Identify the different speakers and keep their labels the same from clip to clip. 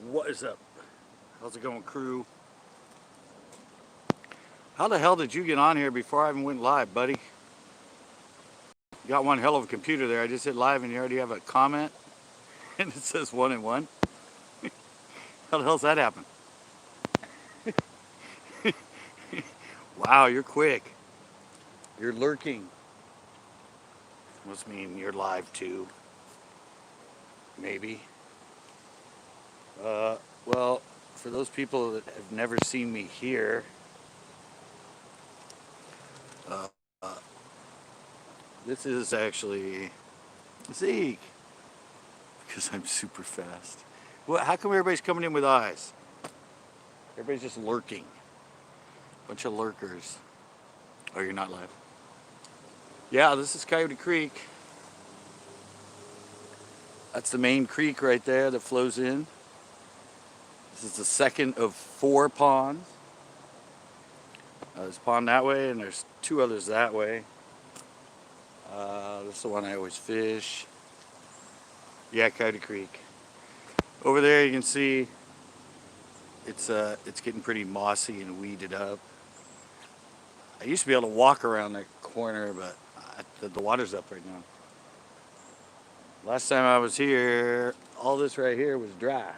Speaker 1: What is up? How's it going, crew? How the hell did you get on here before I even went live, buddy? You got one hell of a computer there. I just hit live and you already have a comment and it says 1 and 1. How the hell's that happen? Wow, you're quick. You're lurking. Must mean you're live too. Maybe. Well, for those people that have never seen me here, uh, this is actually Zeke. Because I'm super fast. Well, how come everybody's coming in with eyes? Everybody's just lurking. Bunch of lurkers. Oh, you're not live. Yeah, this is Coyote Creek. That's the main creek right there that flows in. This is the second of 4 ponds. There's a pond that way, and there's 2 others that way. This is the one I always fish. Yeah, Coyote Creek. Over there you can see it's getting pretty mossy and weeded up. I used to be able to walk around that corner, but the water's up right now. Last time I was here, all this right here was dry.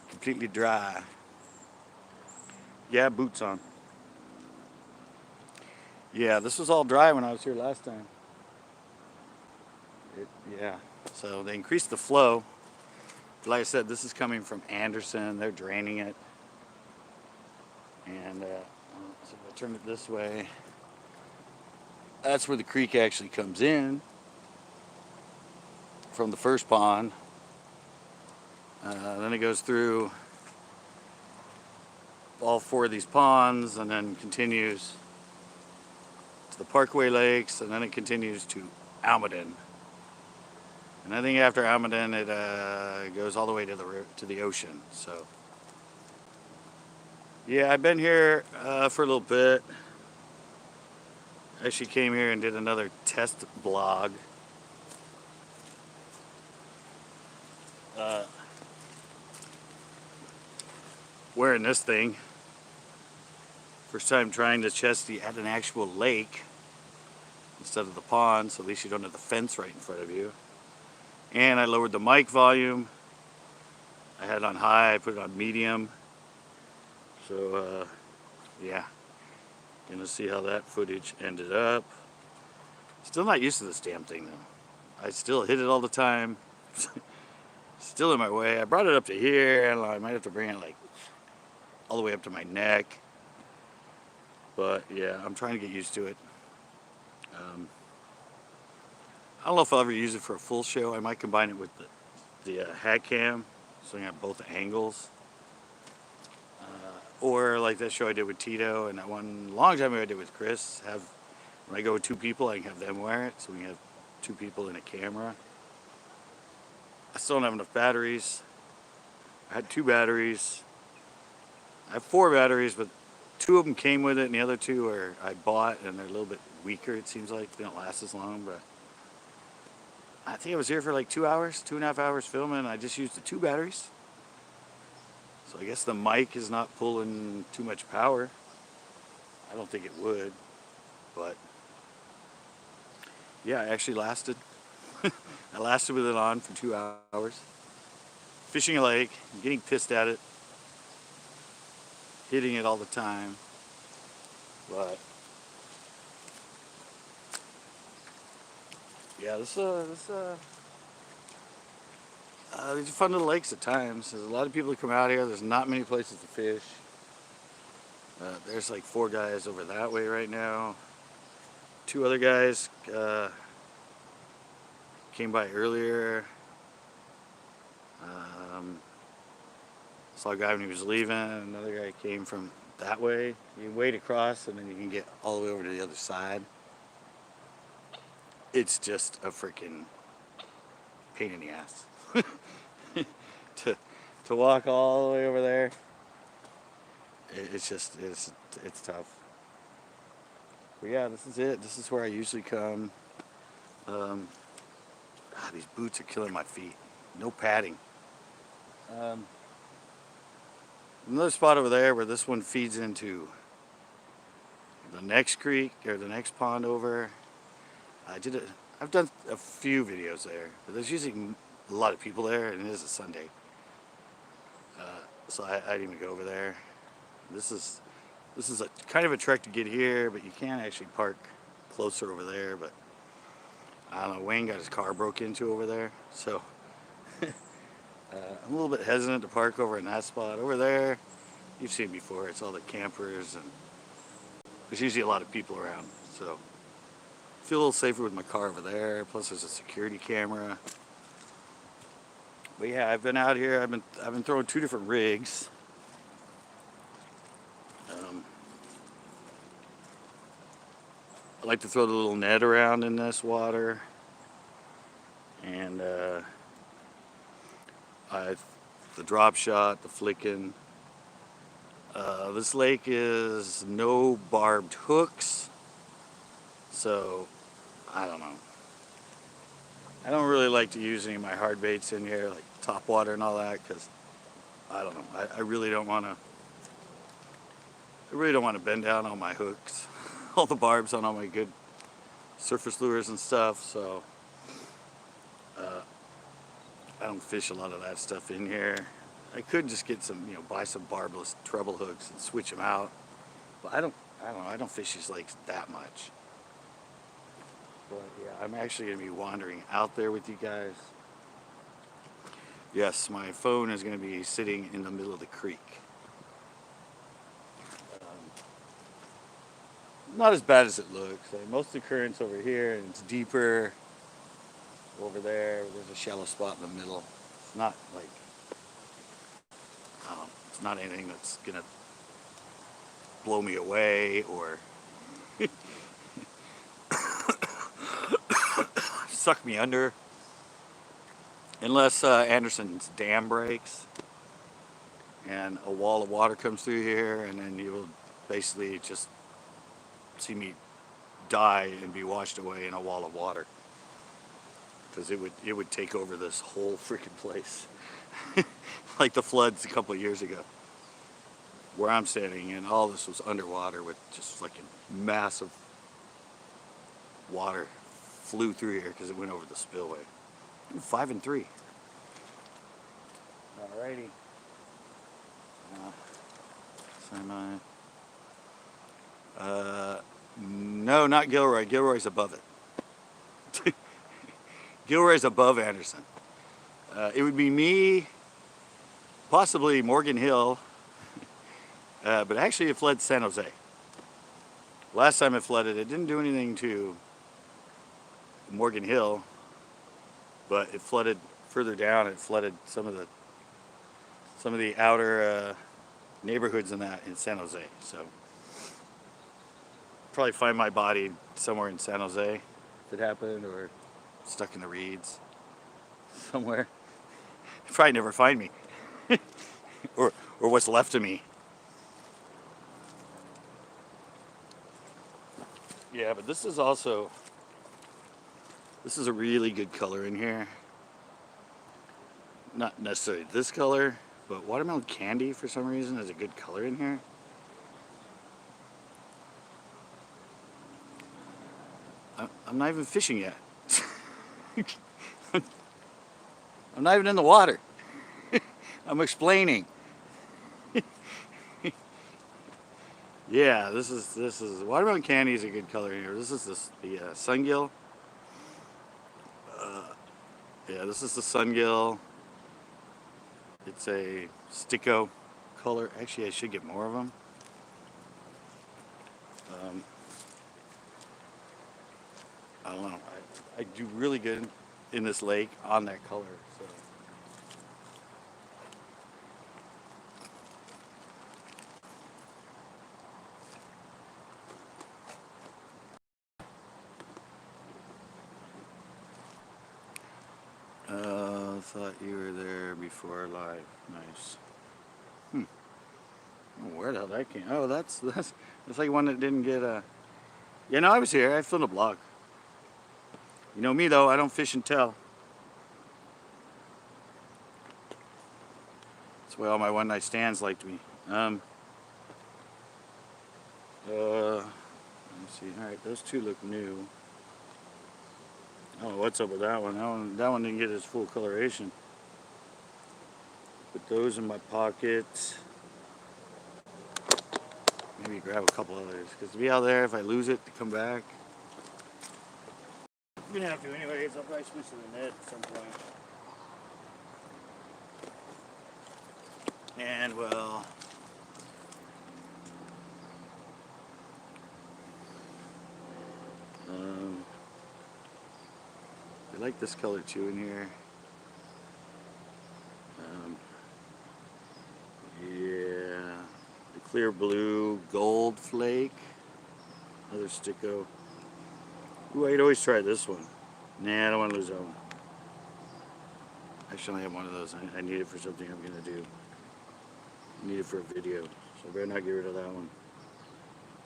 Speaker 1: Completely dry. Yeah, boots on. Yeah, this was all dry when I was here last time. Yeah, so they increased the flow. Like I said, this is coming from Anderson. They're draining it. And so if I turn it this way, that's where the creek actually comes in from the first pond. Then it goes through all 4 of these ponds and then continues to the Parkway Lakes, and then it continues to Almaden. And I think after Almaden it goes all the way to the ocean. So yeah, I've been here for a little bit. I actually came here and did another test blog. Wearing this thing. First time trying to test at an actual lake instead of the pond, so at least you don't have the fence right in front of you. And I lowered the mic volume. I had it on high, I put it on medium. So yeah, gonna see how that footage ended up. Still not used to this damn thing though. I still hit it all the time. Still in my way. I brought it up to here, and I might have to bring it like all the way up to my neck. But yeah, I'm trying to get used to it. I don't know if I'll ever use it for a full show. I might combine it with the hat cam, so I have both angles. Or like that show I did with Tito, and that one long time ago I did with Chris. When I go with 2 people, I can have them wear it, so we can have 2 people in a camera. I still don't have enough batteries. I had 2 batteries. I have 4 batteries, but 2 of them came with it, and the other 2 I bought, and they're a little bit weaker. It seems like they don't last as long, but I think I was here for like 2 hours, 2.5 hours filming, and I just used the 2 batteries. So I guess the mic is not pulling too much power. I don't think it would, but yeah, I actually lasted. I lasted with it on for 2 hours. Fishing a lake, getting pissed at it, hitting it all the time, but yeah, these are fun little lakes at times. There's a lot of people that come out here. There's not many places to fish. There's like 4 guys over that way right now. 2 other guys came by earlier. Saw a guy when he was leaving. Another guy came from that way. You wade across and then you can get all the way over to the other side. It's just a freaking pain in the ass. to walk all the way over there. It's tough. But yeah, this is it. This is where I usually come. These boots are killing my feet. No padding. Um, Another spot over there where this one feeds into the next creek or the next pond over. I've done a few videos there, but there's usually a lot of people there, and it is a Sunday. So I didn't even go over there. This is a kind of a trek to get here, but you can actually park closer over there. But I don't know. Wayne got his car broke into over there, so I'm a little bit hesitant to park over in that spot. Over there, you've seen before. It's all the campers, and there's usually a lot of people around. So I feel a little safer with my car over there. Plus, there's a security camera. But yeah, I've been out here. I've been throwing 2 different rigs. I like to throw the little net around in this water, and the drop shot, the flicking. This lake is no barbed hooks, so I don't know. I don't really like to use any of my hard baits in here, like top water and all that, because I don't know. I really don't want to. I really don't want to bend down on my hooks, all the barbs on all my good surface lures and stuff. So I don't fish a lot of that stuff in here. I could just get some, buy some barbless treble hooks and switch them out. But I don't know. I don't fish these lakes that much. But yeah, I'm actually going to be wandering out there with you guys. Yes, my phone is going to be sitting in the middle of the creek. Not as bad as it looks. Most of the current's over here, and it's deeper over there. There's a shallow spot in the middle. It's not like, it's not anything that's going to blow me away or suck me under. Unless Anderson's dam breaks and a wall of water comes through here, and then you will basically just see me die and be washed away in a wall of water, because it would take over this whole freaking place. Like the floods a couple of years ago where I'm standing, and all this was underwater with just like a massive water flew through here because it went over the spillway. 5 and 3. Alrighty. Semi. No, not Gilroy. Gilroy's above it. Gilroy's above Anderson. It would be me, possibly Morgan Hill, but actually it flooded San Jose. Last time it flooded, it didn't do anything to Morgan Hill, but it flooded further down. It flooded some of the outer neighborhoods in San Jose. So probably find my body somewhere in San Jose if it happened, or stuck in the reeds somewhere. You'd probably never find me, or what's left of me. Yeah, but this is a really good color in here. Not necessarily this color, but watermelon candy for some reason is a good color in here. I'm not even fishing yet. I'm not even in the water. I'm explaining. Yeah, this is watermelon candy is a good color in here. This is the sungill. Yeah, this is the sungill. It's a sticko color. Actually, I should get more of them. I don't know. I do really good in this lake on that color. So. Thought you were there before live. Nice. Where the hell that came? Oh, that's like one that didn't get a. Yeah, no, I was here. I filmed a blog. You know me though, I don't fish and tell. That's why all my one night stands liked me. Let me see. All right, those two look new. I don't know what's up with that one. That one didn't get its full coloration. Put those in my pocket. Maybe grab a couple others. Because to be out there, if I lose it, to come back. I'm gonna have to anyways. I'll probably switch to the net at some point. And well, I like this color too in here. Yeah, the clear blue gold flake. Another sticko. Ooh, I'd always try this one. Nah, I don't want to lose that one. Actually, I have one of those. I need it for something I'm gonna do. I need it for a video, so I better not get rid of that one.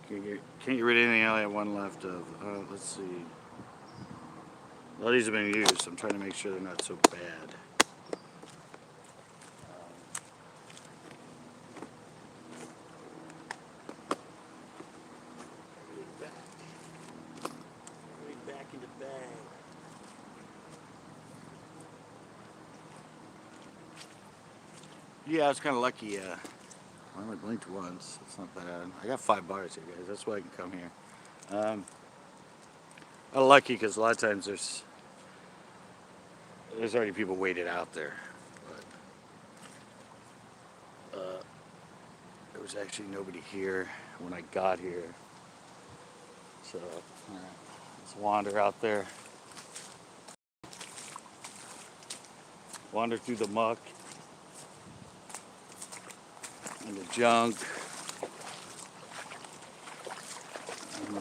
Speaker 1: Can't get rid of anything. I only have one left of. Let's see. All these have been used. So I'm trying to make sure they're not so bad. Back in the bag. Yeah, I was kind of lucky. I only blinked once. It's not bad. I got 5 bars here, guys. That's why I can come here. I'm lucky because a lot of times there's already people waited out there. But there was actually nobody here when I got here. So, all right, let's wander out there. Wander through the muck and the junk. And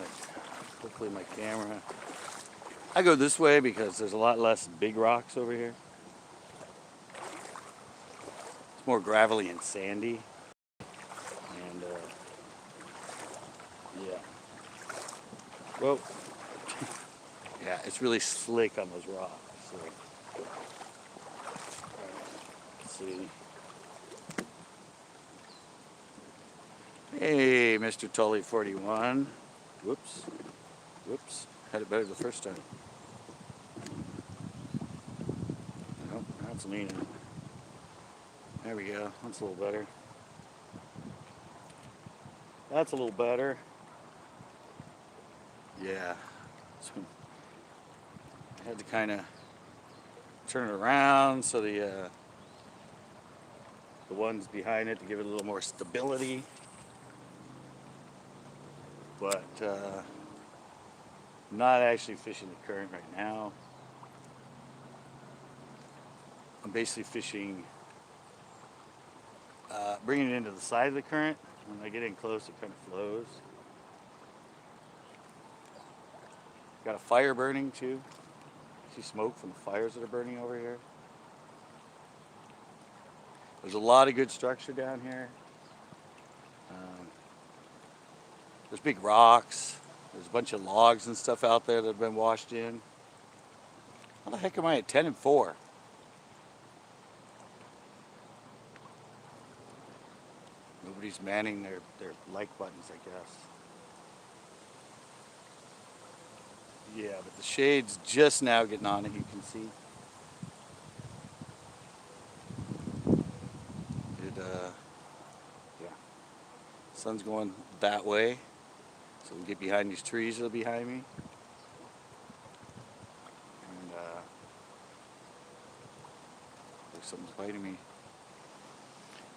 Speaker 1: hopefully my camera. I go this way because there's a lot less big rocks over here. It's more gravelly and sandy. And yeah. Whoa. Yeah, it's really slick on those rocks. So. Let's see. Hey, Mr. Tully 41. Whoops. Whoops. Had it better the first time. Nope, now it's leaning. There we go. That's a little better. That's a little better. Yeah. So I had to kind of turn it around so the ones behind it to give it a little more stability. But not actually fishing the current right now. I'm basically fishing, bringing it into the side of the current. When I get in close, it kind of flows. Got a fire burning too. See smoke from the fires that are burning over here. There's a lot of good structure down here. There's big rocks. There's a bunch of logs and stuff out there that have been washed in. How the heck am I at 10 and 4? Nobody's manning their like buttons, I guess. Yeah, but the shade's just now getting on it, you can see. Yeah. Sun's going that way. So we can get behind these trees that are behind me. And like something's biting me.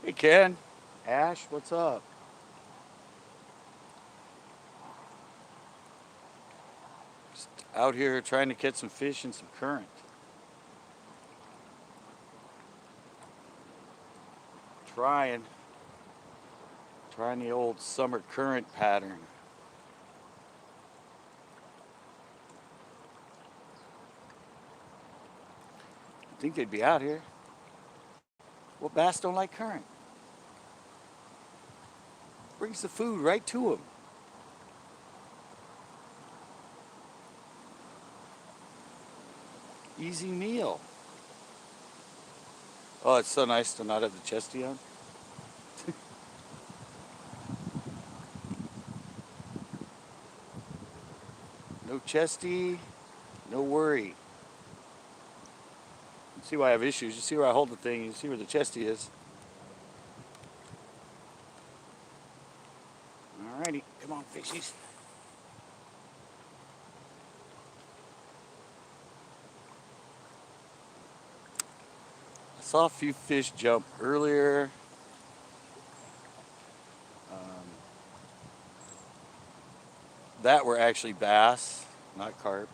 Speaker 1: Hey Ken, Ash, what's up? Just out here trying to catch some fish and some current. Trying the old summer current pattern. I think they'd be out here. Well, bass don't like current. Brings the food right to them. Easy meal. Oh, it's so nice to not have the chesty on. No chesty, no worry. You see why I have issues. You see where I hold the thing. You see where the chesty is. Alrighty, come on, fishies. I saw a few fish jump earlier. Um, that were actually bass, not carp.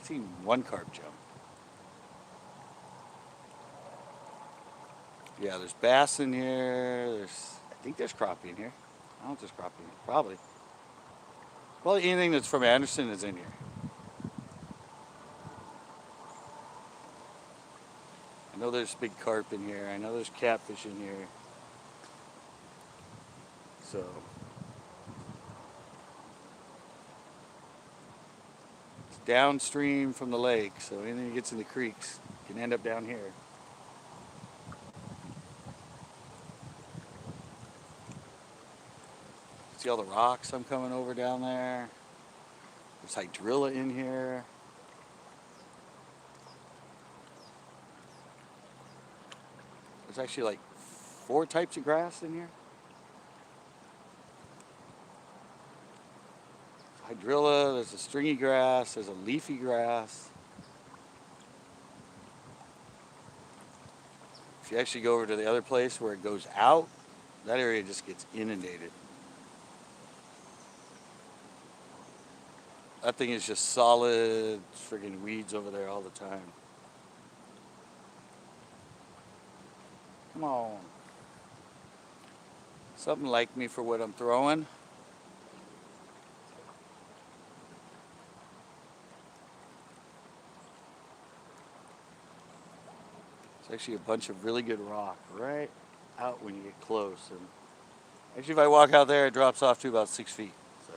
Speaker 1: I've seen one carp jump. Yeah, there's bass in here. I think there's crappie in here. I don't know if there's crappie in here. Probably. Probably anything that's from Anderson is in here. I know there's big carp in here. I know there's catfish in here. So it's downstream from the lake, so anything that gets in the creeks can end up down here. See all the rocks I'm coming over down there? There's hydrilla in here. There's actually like 4 types of grass in here. Hydrilla, there's a stringy grass, there's a leafy grass. If you actually go over to the other place where it goes out, that area just gets inundated. That thing is just solid friggin' weeds over there all the time. Come on. Something like me for what I'm throwing. It's actually a bunch of really good rock right out when you get close. And actually, if I walk out there, it drops off to about 6 feet. So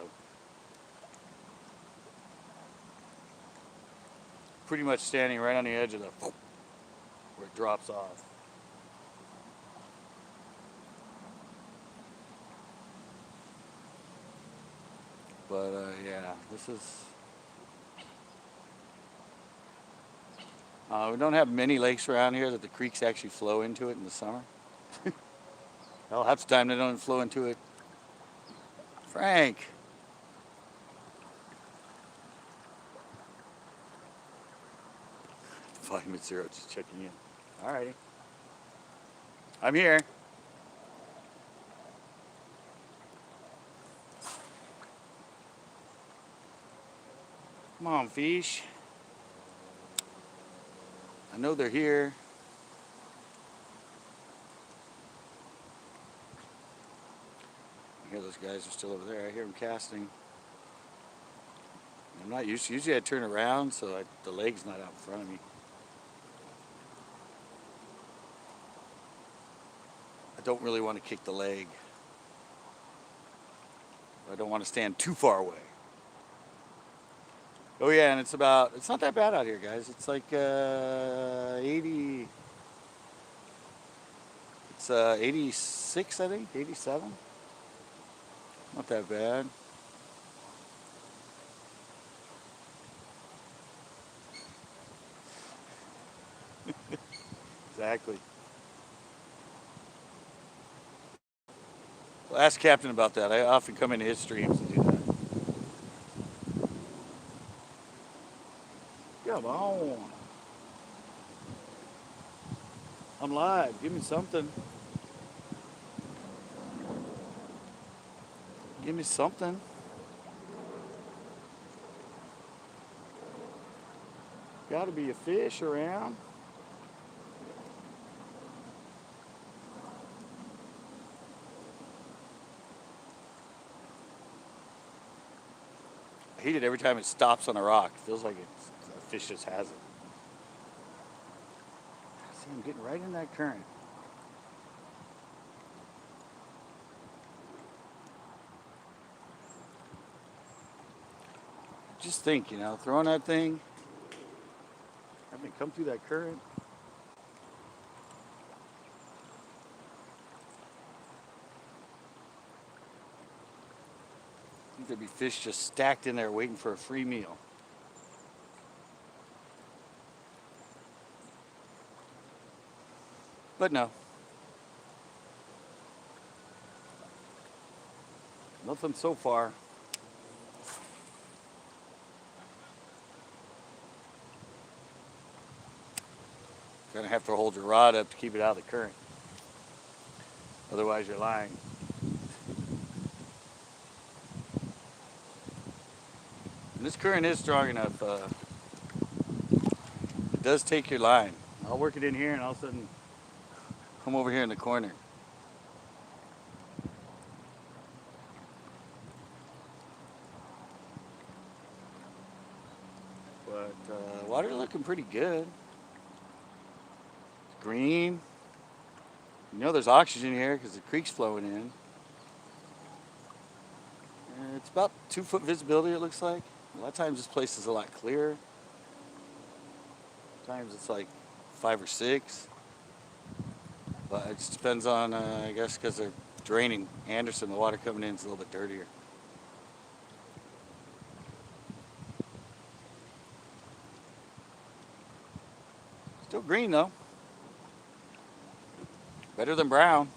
Speaker 1: pretty much standing right on the edge of the where it drops off. But yeah, this is. We don't have many lakes around here that the creeks actually flow into it in the summer. Hell, half the time they don't flow into it. Frank. 5-0, just checking in. Alrighty. I'm here. Come on, fish. I know they're here. I hear those guys are still over there. I hear them casting. I'm not usually I turn around so the leg's not out in front of me. I don't really want to kick the leg. I don't want to stand too far away. Oh yeah, and it's not that bad out here, guys. It's like 80, it's 86, I think, 87. Not that bad. Exactly. Well, ask Captain about that. I often come into his streams and do that. Come on. I'm live. Give me something. Give me something. Gotta be a fish around. I hate it every time it stops on a rock. It feels like a fish just has it. See, I'm getting right in that current. Just think, throwing that thing, having it come through that current. there'd be fish just stacked in there waiting for a free meal. But no. Nothing so far. Gonna have to hold your rod up to keep it out of the current. Otherwise you're lying. And this current is strong enough. It does take your line. I'll work it in here and all of a sudden come over here in the corner. But water's looking pretty good. It's green. You know there's oxygen here because the creek's flowing in. And it's about 2 foot visibility, it looks like. A lot of times this place is a lot clearer. Sometimes it's like 5 or 6. But it just depends on, I guess, because they're draining Anderson, the water coming in is a little bit dirtier. Still green though. Better than brown.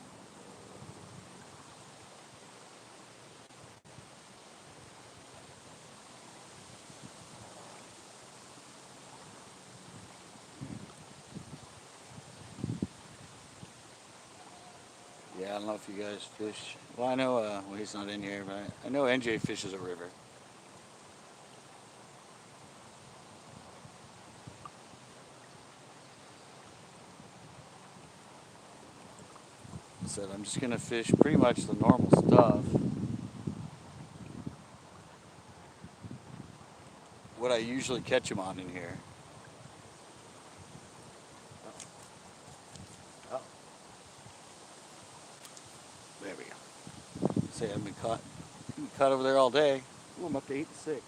Speaker 1: Yeah, I don't know if you guys fish. Well, I know, well, he's not in here, but I know NJ fishes a river. I said I'm just gonna fish pretty much the normal stuff. What I usually catch them on in here. Oh. There we go. Say I've been caught over there all day. Ooh, I'm up to 8 and 6.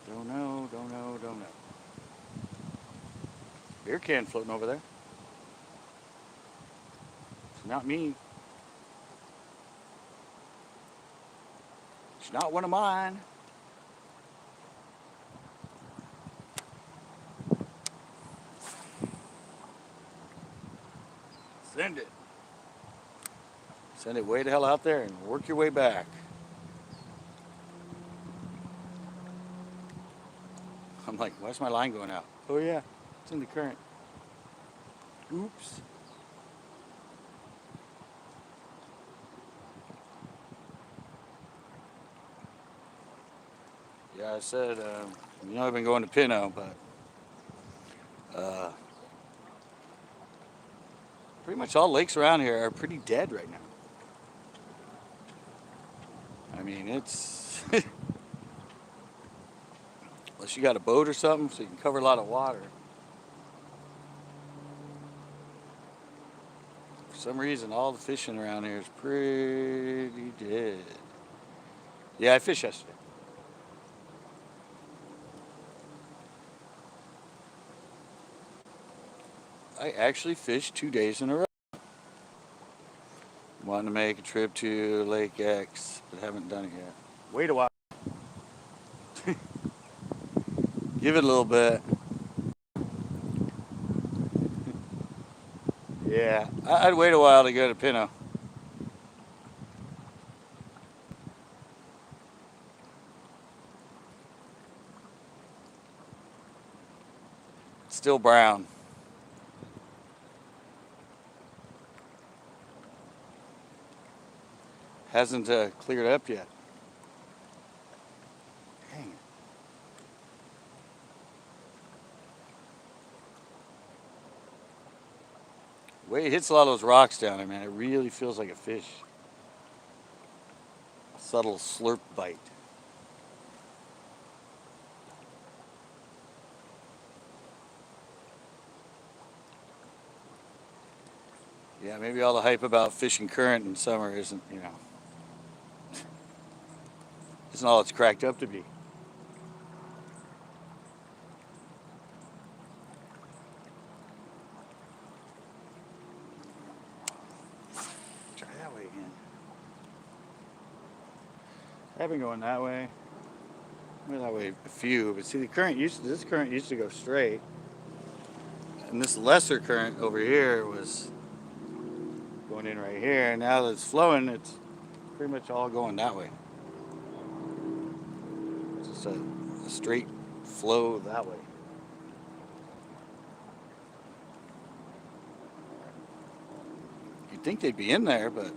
Speaker 1: Don't know. Beer can floating over there. It's not me. It's not one of mine. Send it. Send it way the hell out there and work your way back. I'm like, why's my line going out? Oh yeah, it's in the current. Oops. Yeah, I said, you know I've been going to Pinot, but pretty much all lakes around here are pretty dead right now. I mean, it's... Unless you got a boat or something so you can cover a lot of water. For some reason, all the fishing around here is pretty dead. Yeah, I fished yesterday. I actually fished 2 days in a row. Wanting to make a trip to Lake X, but haven't done it yet. Wait a while. Give it a little bit. Yeah, I'd wait a while to go to Pinot. It's still brown. Hasn't cleared up yet. Dang it. The way it hits a lot of those rocks down there, man, it really feels like a fish. A subtle slurp bite. Yeah, maybe all the hype about fishing current in summer isn't, you know, isn't all it's cracked up to be. again. I've been going that way. Went that way a few, but see this current used to go straight. And this lesser current over here was going in right here. And now that it's flowing, it's pretty much all going that way. It's just a straight flow that way. You'd think they'd be in there, but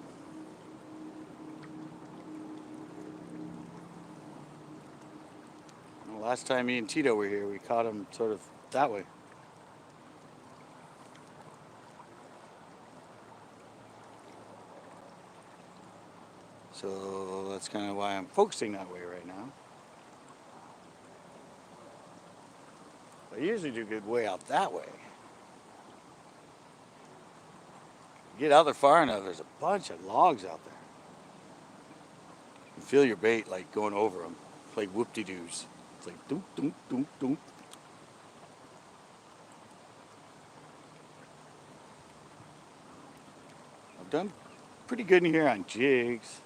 Speaker 1: the last time me and Tito were here, we caught them sort of that way. So that's kind of why I'm focusing that way right now. I usually do good way out that way. Get out there far enough, there's a bunch of logs out there. You feel your bait like going over them, like whoop-de-doos. It's like doop, doop, doop, doop. I've done pretty good in here on jigs.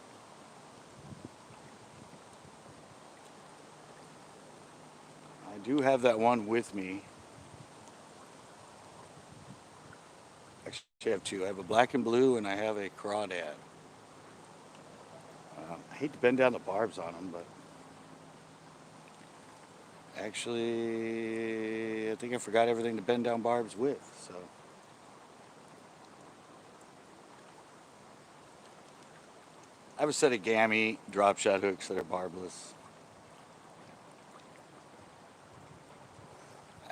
Speaker 1: I do have that one with me. Actually, I have two. I have a black and blue, and I have a crawdad. I hate to bend down the barbs on them, but actually, I think I forgot everything to bend down barbs with. So I have a set of gammy drop shot hooks that are barbless.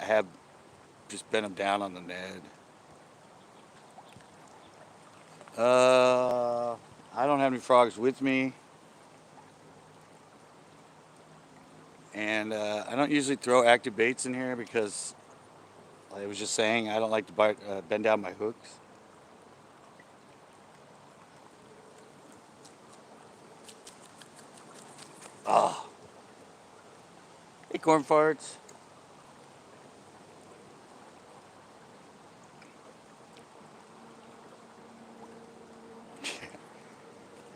Speaker 1: I have just bent them down on the Ned. I don't have any frogs with me. And I don't usually throw active baits in here because I was just saying I don't like to bend down my hooks. Oh. Hey, corn farts.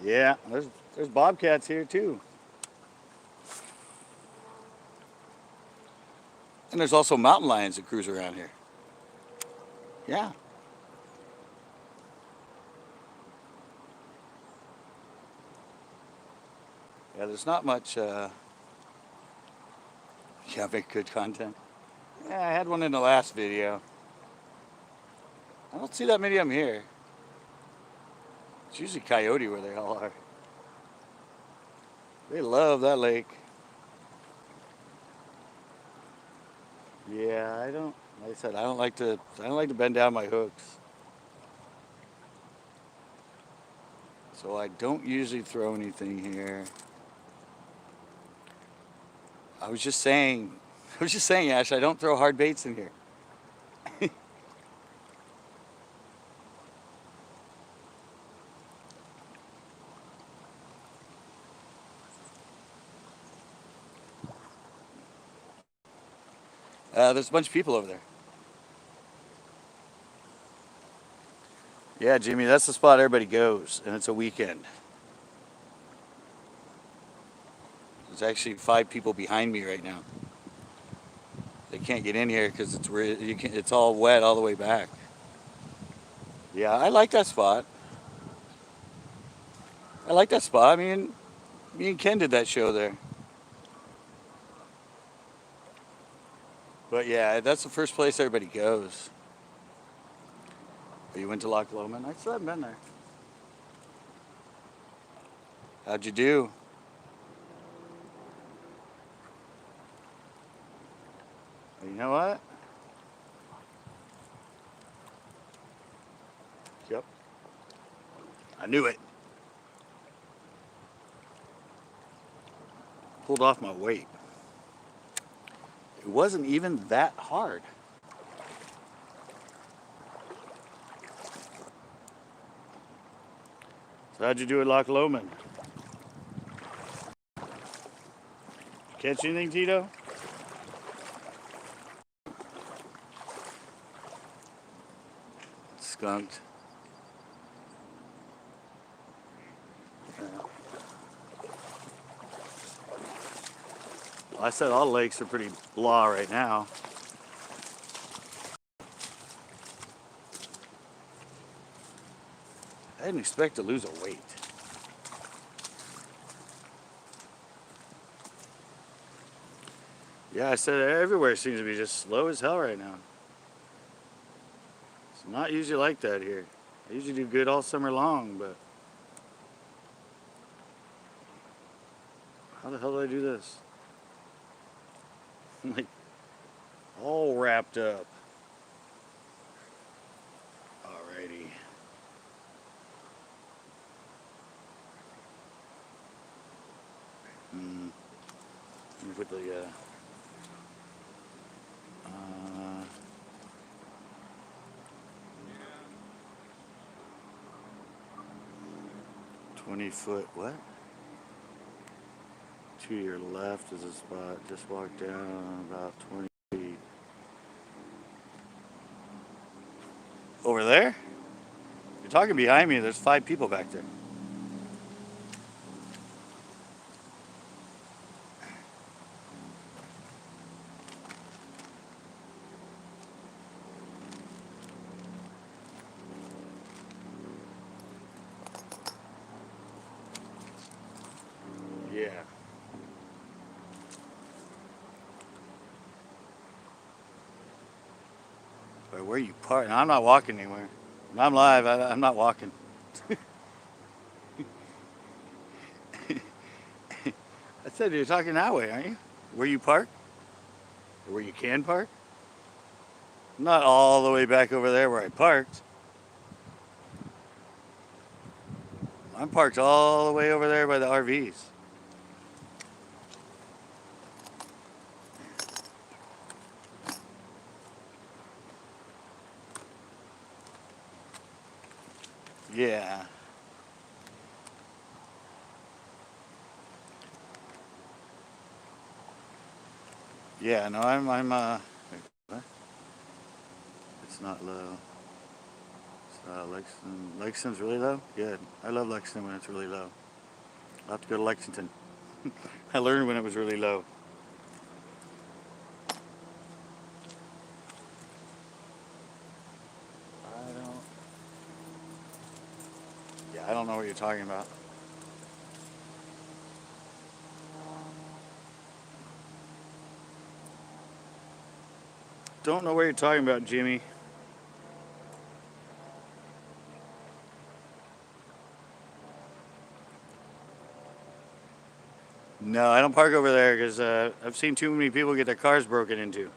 Speaker 1: Yeah, there's bobcats here too. And there's also mountain lions that cruise around here. Yeah. Yeah, there's not much, yeah, make good content. Yeah, I had one in the last video. I don't see that many of them here. It's usually coyote where they all are. They love that lake. Yeah, like I said, I don't like to bend down my hooks. So I don't usually throw anything here. I was just saying, Ash, I don't throw hard baits in here. There's a bunch of people over there. Yeah, Jimmy, that's the spot everybody goes, and it's a weekend. There's actually 5 people behind me right now. They can't get in here because it's all wet all the way back. Yeah, I like that spot. I mean, me and Ken did that show there. But yeah, that's the first place everybody goes. Oh, you went to Loch Lomond? I still haven't been there. How'd you do? Well, you know what? Yep. I knew it. Pulled off my weight. It wasn't even that hard. So how'd you do at Loch Lomond? Catch anything, Tito? Skunked. I said all lakes are pretty blah right now. I didn't expect to lose a weight. Yeah, I said everywhere seems to be just slow as hell right now. It's not usually like that here. I usually do good all summer long, but how the hell did I do this? I'm like all wrapped up. Alrighty. Let me put the 20-foot, what? To your left is a spot. Just walk down about 20 feet. Over there? You're talking behind me. There's 5 people back there. Yeah. But where you park? I'm not walking anywhere. When I'm live, I'm not walking. I said you're talking that way, aren't you? Where you park? Or where you can park? Not all the way back over there where I parked. I'm parked all the way over there by the RVs. Yeah. Yeah, no, wait, what? It's not low. It's Lexington. Lexington's really low? Good. I love Lexington when it's really low. I'll have to go to Lexington. I learned when it was really low. I don't know what you're talking about. Don't know what you're talking about, Jimmy. No, I don't park over there because I've seen too many people get their cars broken into,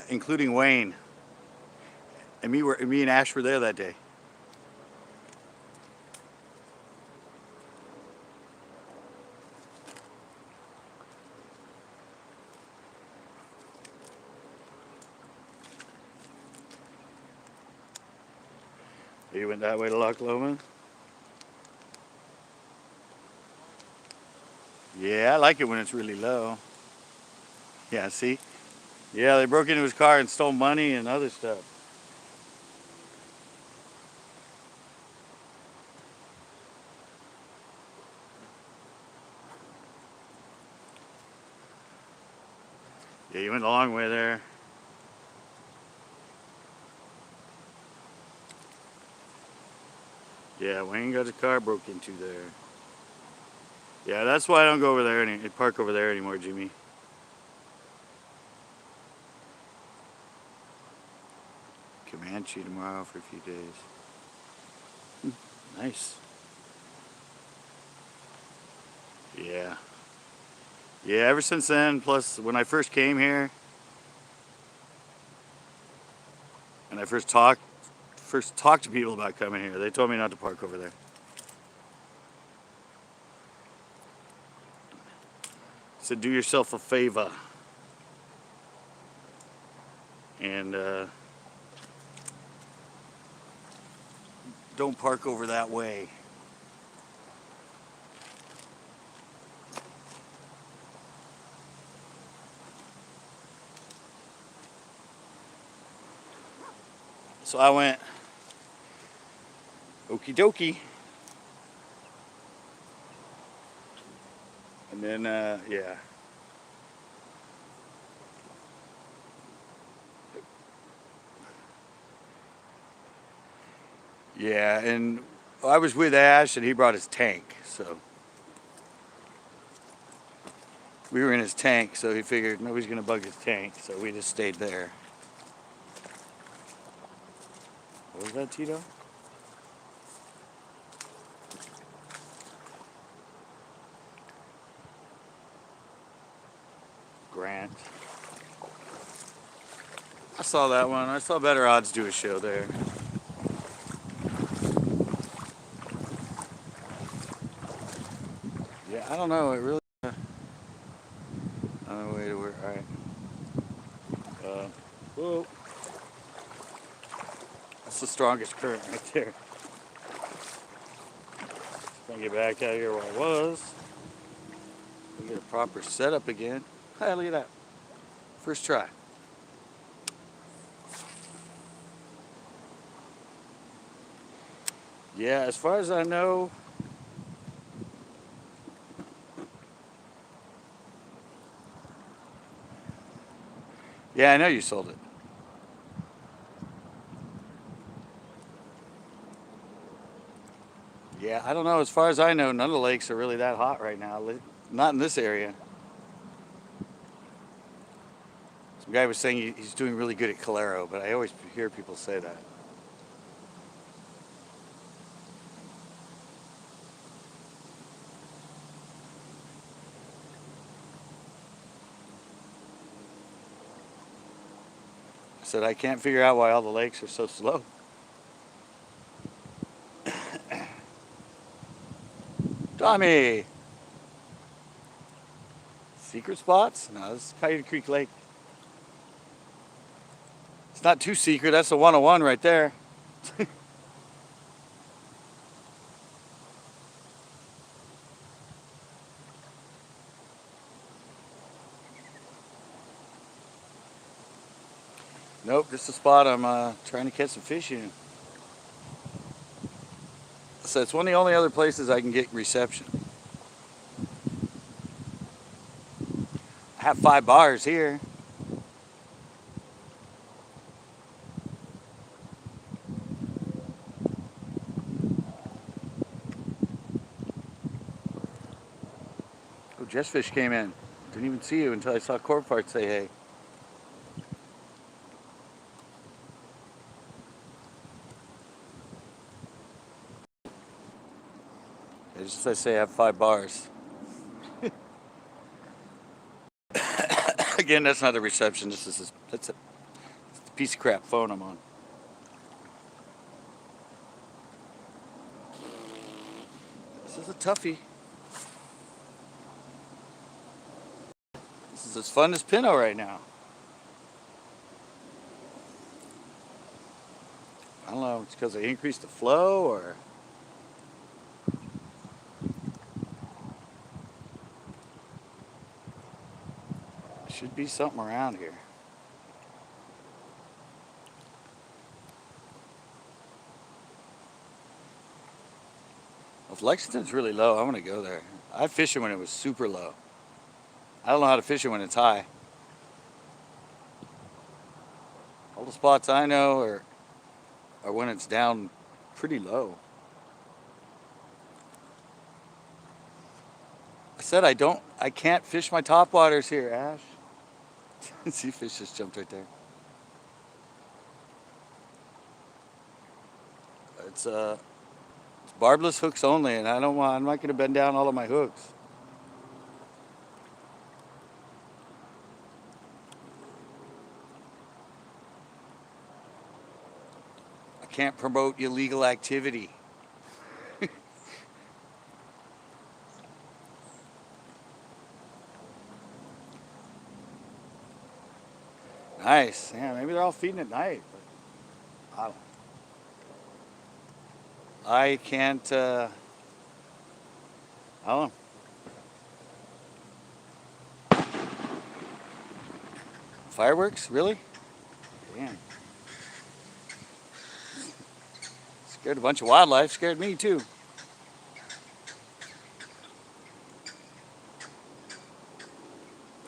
Speaker 1: including Wayne. And me and Ash were there that day. You went that way to Loch Lomond? Yeah, I like it when it's really low. Yeah, see? Yeah, they broke into his car and stole money and other stuff. Yeah, you went a long way there. Yeah, Wayne got his car broke into there. Yeah, that's why I don't go over there park over there anymore, Jimmy. Comanche tomorrow for a few days. Nice. Yeah. Yeah, ever since then, plus when I first came here, and I first talked to people about coming here, they told me not to park over there. Said, do yourself a favor. And don't park over that way. So I went, okie dokie. And then, yeah. Yeah, and I was with Ash, and he brought his tank, so we were in his tank, so he figured nobody's gonna bug his tank, so we just stayed there. What was that, Tito? Grant. I saw that one. I saw Better Odds do a show there. Yeah, I don't know. It really. On the way to work. All right. Whoa. That's the strongest current right there. Trying to get back out here where I was. Get a proper setup again. Hey, look at that. First try. Yeah, as far as I know. Yeah, I know you sold it. Yeah, I don't know. As far as I know, none of the lakes are really that hot right now. Not in this area. Some guy was saying he's doing really good at Calero, but I always hear people say that. I said I can't figure out why all the lakes are so slow. Tommy! Secret spots? No, this is Coyote Creek Lake. It's not too secret. That's the 101 right there. Nope, this is the spot I'm trying to catch some fish in. So it's one of the only other places I can get reception. I have 5 bars here. Oh, Jessfish came in. Didn't even see you until I saw Corp Fart say hey. It's just I say I have 5 bars. Again, that's not a reception. That's a piece of crap phone I'm on. This is a toughie. This is as fun as Pinot right now. I don't know, it's because they increased the flow or... Should be something around here. If Lexington's really low, I want to go there. I fished it when it was super low. I don't know how to fish it when it's high. All the spots I know are when it's down pretty low. I said I can't fish my topwaters here, Ash. See, fish just jumped right there. It's barbless hooks only, and I'm not going to bend down all of my hooks. I can't promote illegal activity. Nice. Yeah, maybe they're all feeding at night. But I don't know. I can't, I don't know. Fireworks? Really? Damn. Scared a bunch of wildlife. Scared me too.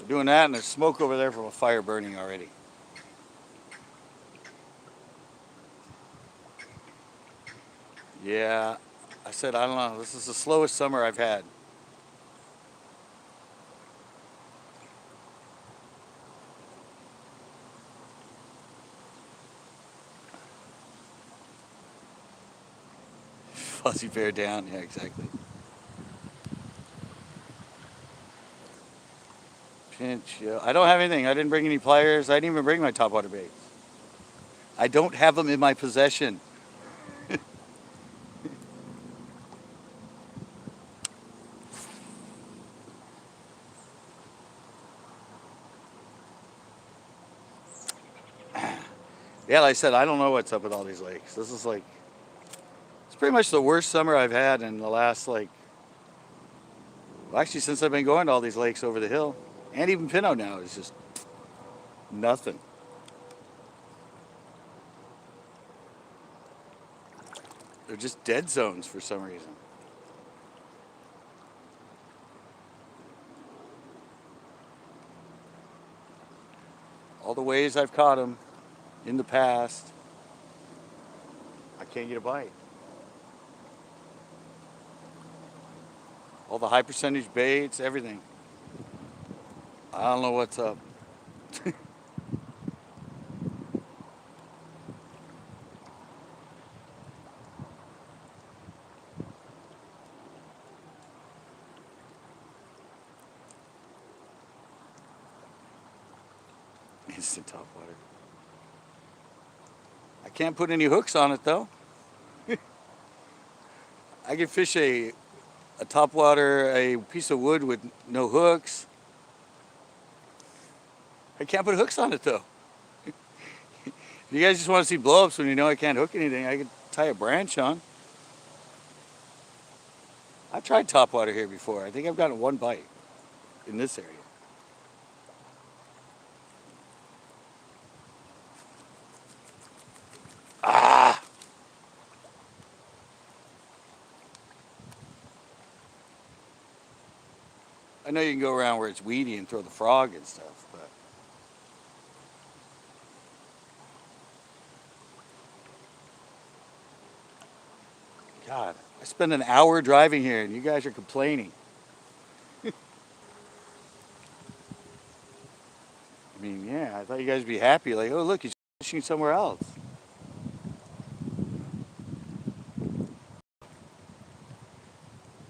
Speaker 1: We're doing that, and there's smoke over there from a fire burning already. Yeah, I said, I don't know. This is the slowest summer I've had. Fuzzy bear down. Yeah, exactly. Pinch. Yeah. I don't have anything. I didn't bring any pliers. I didn't even bring my topwater baits. I don't have them in my possession. Yeah, like I said, I don't know what's up with all these lakes. This is like, it's pretty much the worst summer I've had in the last, like, well, actually, since I've been going to all these lakes over the hill. And even Pinot now is just nothing. They're just dead zones for some reason. All the ways I've caught them in the past, I can't get a bite. All the high percentage baits, everything. I don't know what's up. Instant top water. I can't put any hooks on it though. I can fish a topwater, a piece of wood with no hooks. I can't put hooks on it though. If you guys just want to see blow-ups when you know I can't hook anything, I could tie a branch on. I've tried topwater here before. I think I've gotten one bite in this area. Ah! I know you can go around where it's weedy and throw the frog and stuff, but God, I spend an hour driving here and you guys are complaining. I mean, yeah, I thought you guys would be happy. Like, oh, look, he's fishing somewhere else.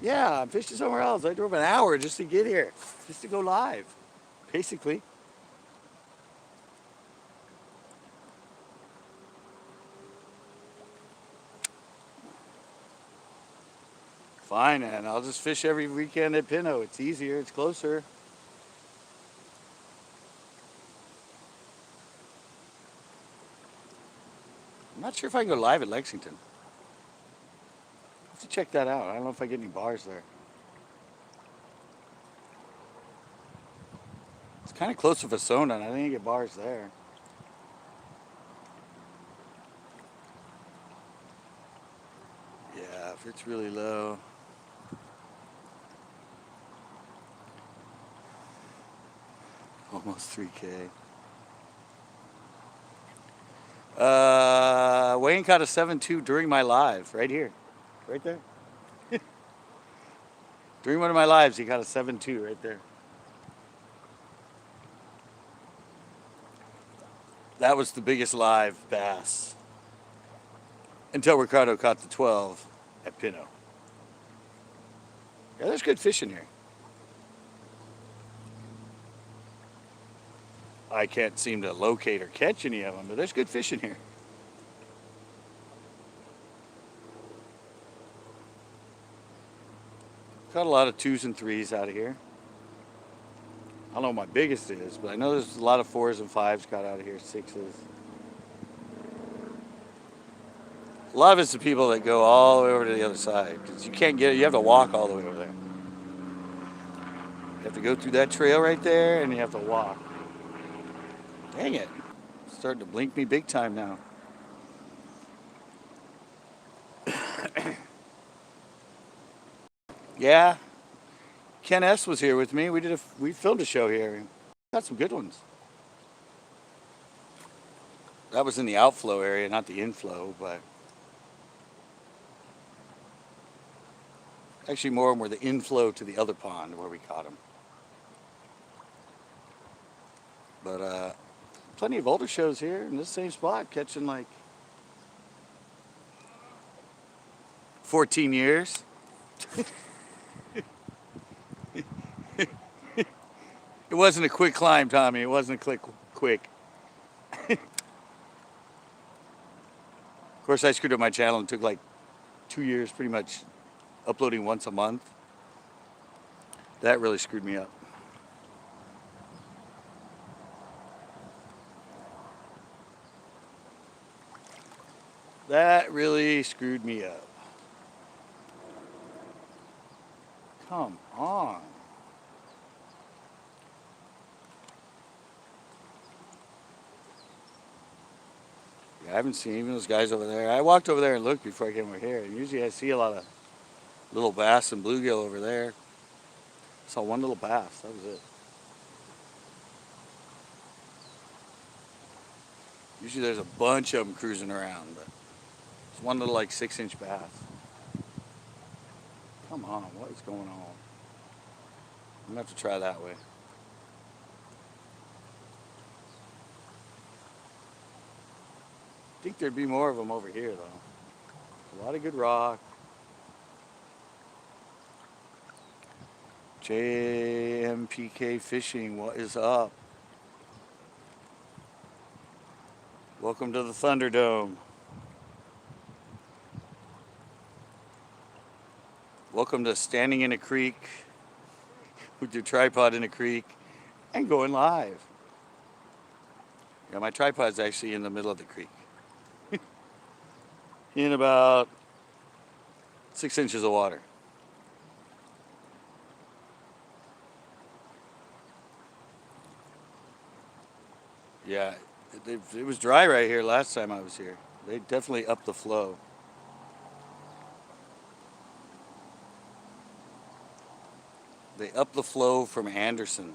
Speaker 1: Yeah, I'm fishing somewhere else. I drove an hour just to get here, just to go live, basically. Fine, and I'll just fish every weekend at Pinot. It's easier, it's closer. I'm not sure if I can go live at Lexington. I'll have to check that out. I don't know if I get any bars there. It's kind of close to Vasona, and I think I get bars there. Yeah, if it's really low. Almost 3K. Wayne caught a 7.2 during my live, right here. Right there. During one of my lives, he caught a 7.2 right there. That was the biggest live bass. Until Ricardo caught the 12 at Pinot. Yeah, there's good fishing here. I can't seem to locate or catch any of them, but there's good fishing here. Caught a lot of 2s and 3s out of here. I don't know what my biggest is, but I know there's a lot of 4s and 5s caught out of here, 6s. A lot of it's the people that go all the way over to the other side, because you can't get it. You have to walk all the way over there. You have to go through that trail right there, and you have to walk. Dang it. It's starting to blink me big time now. Yeah. Ken S. was here with me. We filmed a show here. Got some good ones. That was in the outflow area, not the inflow, but actually more of them were the inflow to the other pond where we caught them. But plenty of older shows here in this same spot, catching like 14 years. It wasn't a quick climb, Tommy. It wasn't quick. Of course, I screwed up my channel and took like 2 years pretty much uploading once a month. That really screwed me up. That really screwed me up. Come on. Yeah, I haven't seen even those guys over there. I walked over there and looked before I came over here. And usually I see a lot of little bass and bluegill over there. I saw one little bass. That was it. Usually there's a bunch of them cruising around, but it's one little like 6-inch bass. Come on, what is going on? I'm gonna have to try that way. I think there'd be more of them over here though. A lot of good rock. JMPK Fishing, what is up? Welcome to the Thunderdome. Welcome to standing in a creek with your tripod in a creek and going live. Yeah, my tripod's actually in the middle of the creek. In about 6 inches of water. Yeah, it was dry right here last time I was here. They definitely upped the flow. They upped the flow from Anderson.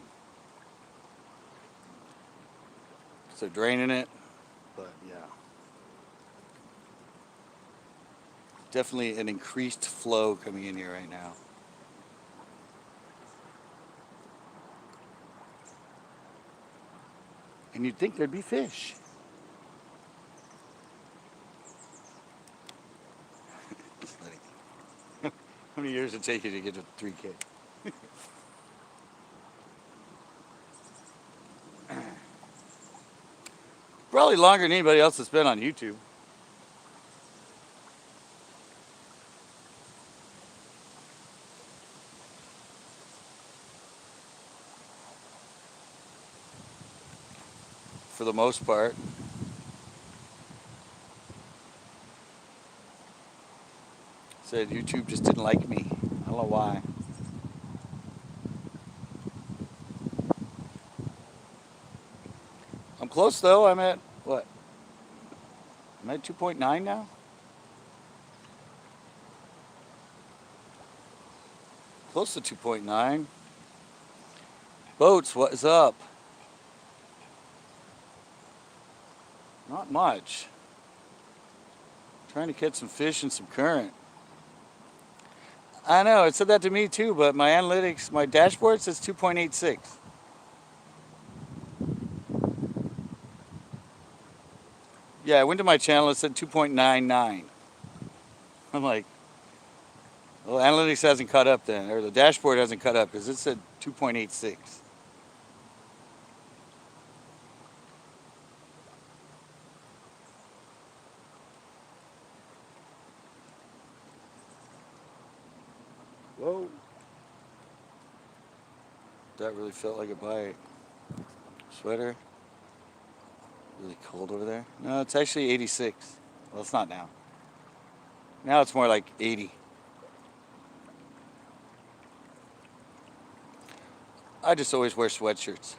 Speaker 1: So they're draining it, but yeah. Definitely an increased flow coming in here right now. And you'd think there'd be fish. How many years did it take you to get to 3K? Probably longer than anybody else that's been on YouTube. For the most part. Said YouTube just didn't like me. I don't know why. I'm close though. I'm at what? I'm at 2.9 now. Close to 2.9. Boats, what is up? Not much. Trying to catch some fish and some current. I know, it said that to me too, but my analytics, my dashboard says 2.86. Yeah, I went to my channel, it said 2.99. I'm like, well, analytics hasn't caught up then, or the dashboard hasn't caught up because it said 2.86. Whoa. That really felt like a bite. Sweater. Really cold over there. No, it's actually 86. Well, it's not now. Now it's more like 80. I just always wear sweatshirts.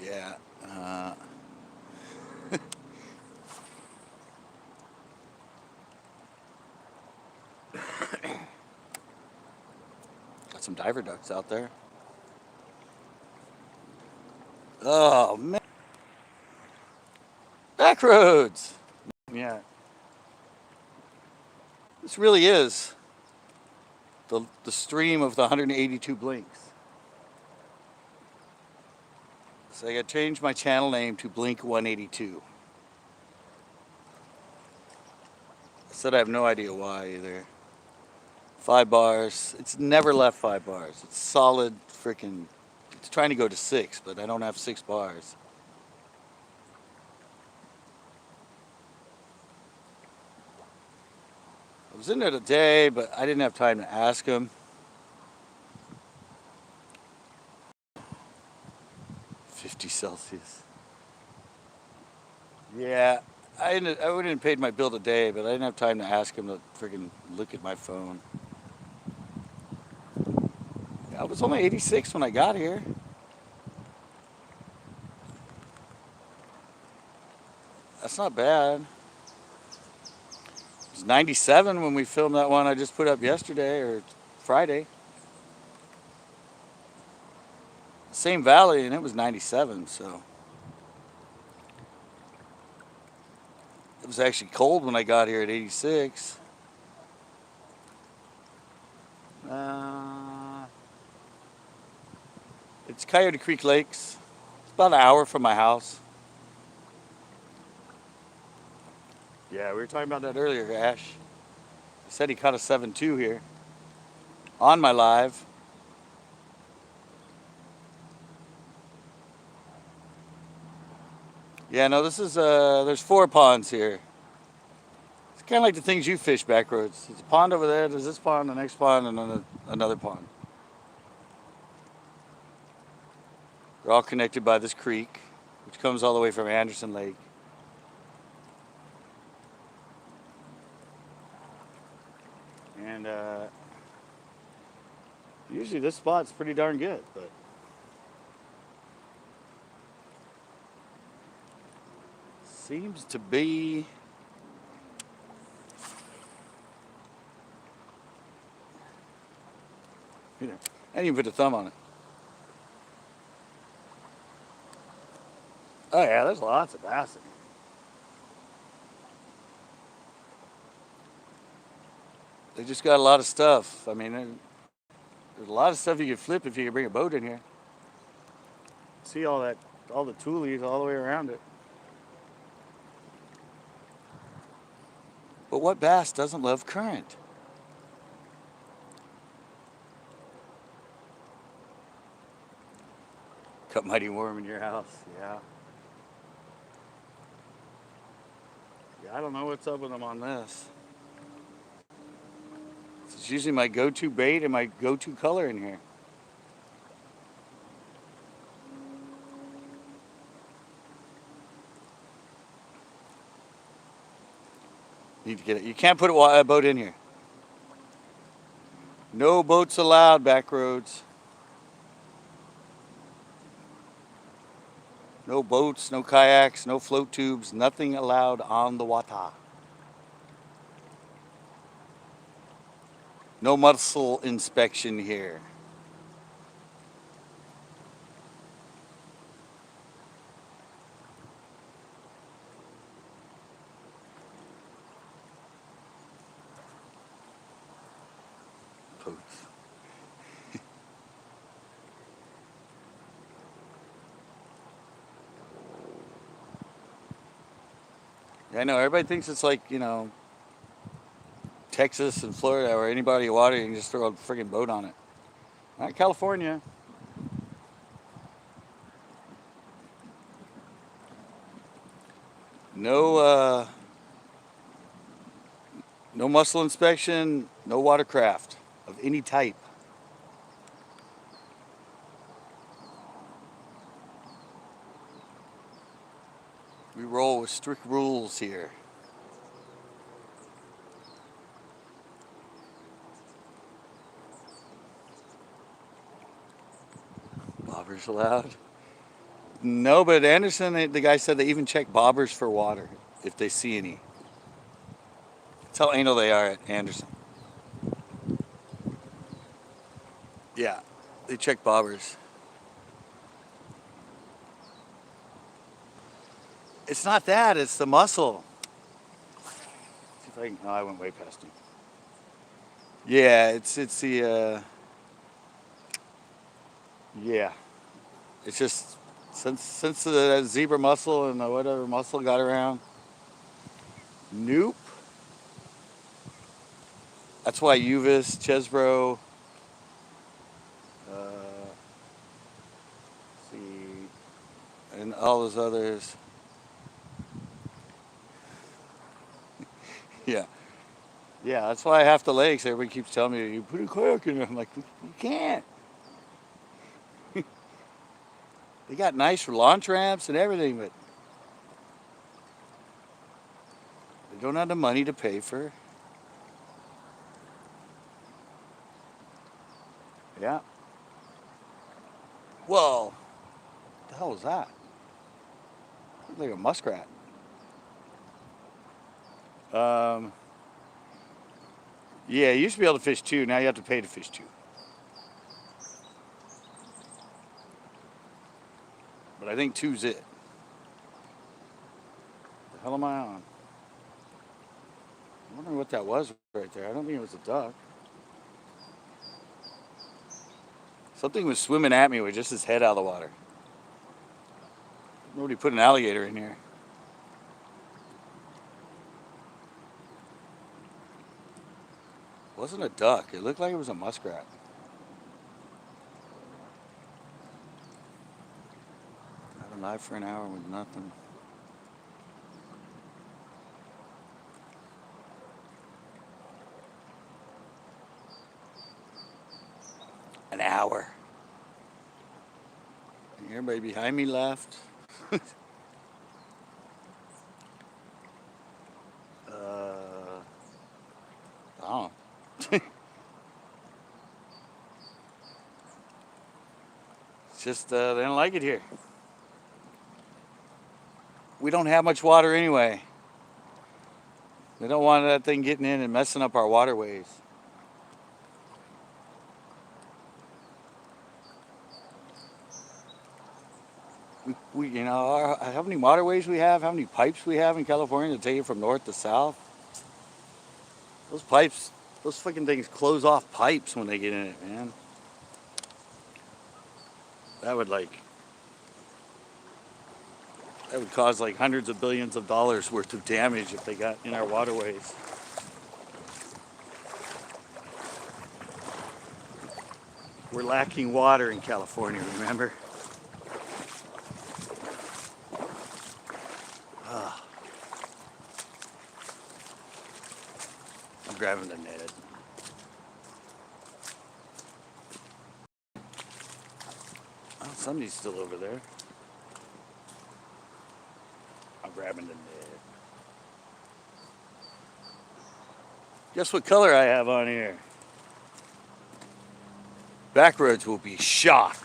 Speaker 1: Yeah. some diver ducks out there. Oh man, back roads. Yeah, this really is the stream of the 182 blinks. So I got to change my channel name to Blink 182. I said I have no idea why either. 5 bars. It's never left 5 bars. It's solid freaking. It's trying to go to 6, but I don't have 6 bars. I was in there today, but I didn't have time to ask him. 50 Celsius. Yeah, I wouldn't have paid my bill today, but I didn't have time to ask him to freaking look at my phone. I was only 86 when I got here. That's not bad. It was 97 when we filmed that one I just put up yesterday or Friday. Same valley, and it was 97, so. It was actually cold when I got here at 86. It's Coyote Creek Lakes. It's about an hour from my house. Yeah, we were talking about that earlier, Ash. He said he caught a 7.2 here on my live. Yeah, no, this is, there's 4 ponds here. It's kind of like the things you fish back roads. There's a pond over there, there's this pond, the next pond, and then another pond. They're all connected by this creek, which comes all the way from Anderson Lake. And usually this spot's pretty darn good, but seems to be I didn't even put a thumb on it. Oh yeah, there's lots of bass in here. They just got a lot of stuff. I mean, there's a lot of stuff you can flip if you can bring a boat in here. See all the toolies all the way around it. But what bass doesn't love current? Cut mighty warm in your house, yeah. Yeah, I don't know what's up with them on this. It's usually my go-to bait and my go-to color in here. Need to get it. You can't put a boat in here. No boats allowed back roads. No boats, no kayaks, no float tubes, nothing allowed on the water. No mussel inspection here. Boats. I know, everybody thinks it's like, you know, Texas and Florida or any body of water, you can just throw a friggin' boat on it. Not California. No, no mussel inspection, no watercraft of any type. We roll with strict rules here. Bobbers allowed? No, but Anderson, the guy said they even check bobbers for water if they see any. That's how anal they are at Anderson. Yeah, they check bobbers. It's not that, it's the muscle. See if I can, no, I went way past him. Yeah, it's the, yeah. It's just, since the zebra mussel and the whatever mussel got around, nope. That's why Uvis, Chesbro, see, and all those others. Yeah. Yeah, that's why I have the lakes. Everybody keeps telling me, you put a kayak in there. I'm like, you can't. They got nice launch ramps and everything, but they don't have the money to pay for. Yeah. Whoa. What the hell was that? Looked like a muskrat. Um, yeah, you used to be able to fish two. Now you have to pay to fish two. But I think two's it. The hell am I on? I'm wondering what that was right there. I don't think it was a duck. Something was swimming at me with just his head out of the water. Nobody put an alligator in here. It wasn't a duck. It looked like it was a muskrat. Had a knife for an hour with nothing. An hour. Everybody behind me left. Oh. It's just they don't like it here. We don't have much water anyway. They don't want that thing getting in and messing up our waterways. You know, how many waterways we have, how many pipes we have in California to take it from north to south. Those pipes, those fucking things close off pipes when they get in it, man. That would cause like hundreds of billions of dollars worth of damage if they got in our waterways. We're lacking water in California, remember? I'm grabbing the net. Oh, somebody's still over there. I'm grabbing the net. Guess what color I have on here? Backroads will be shocked.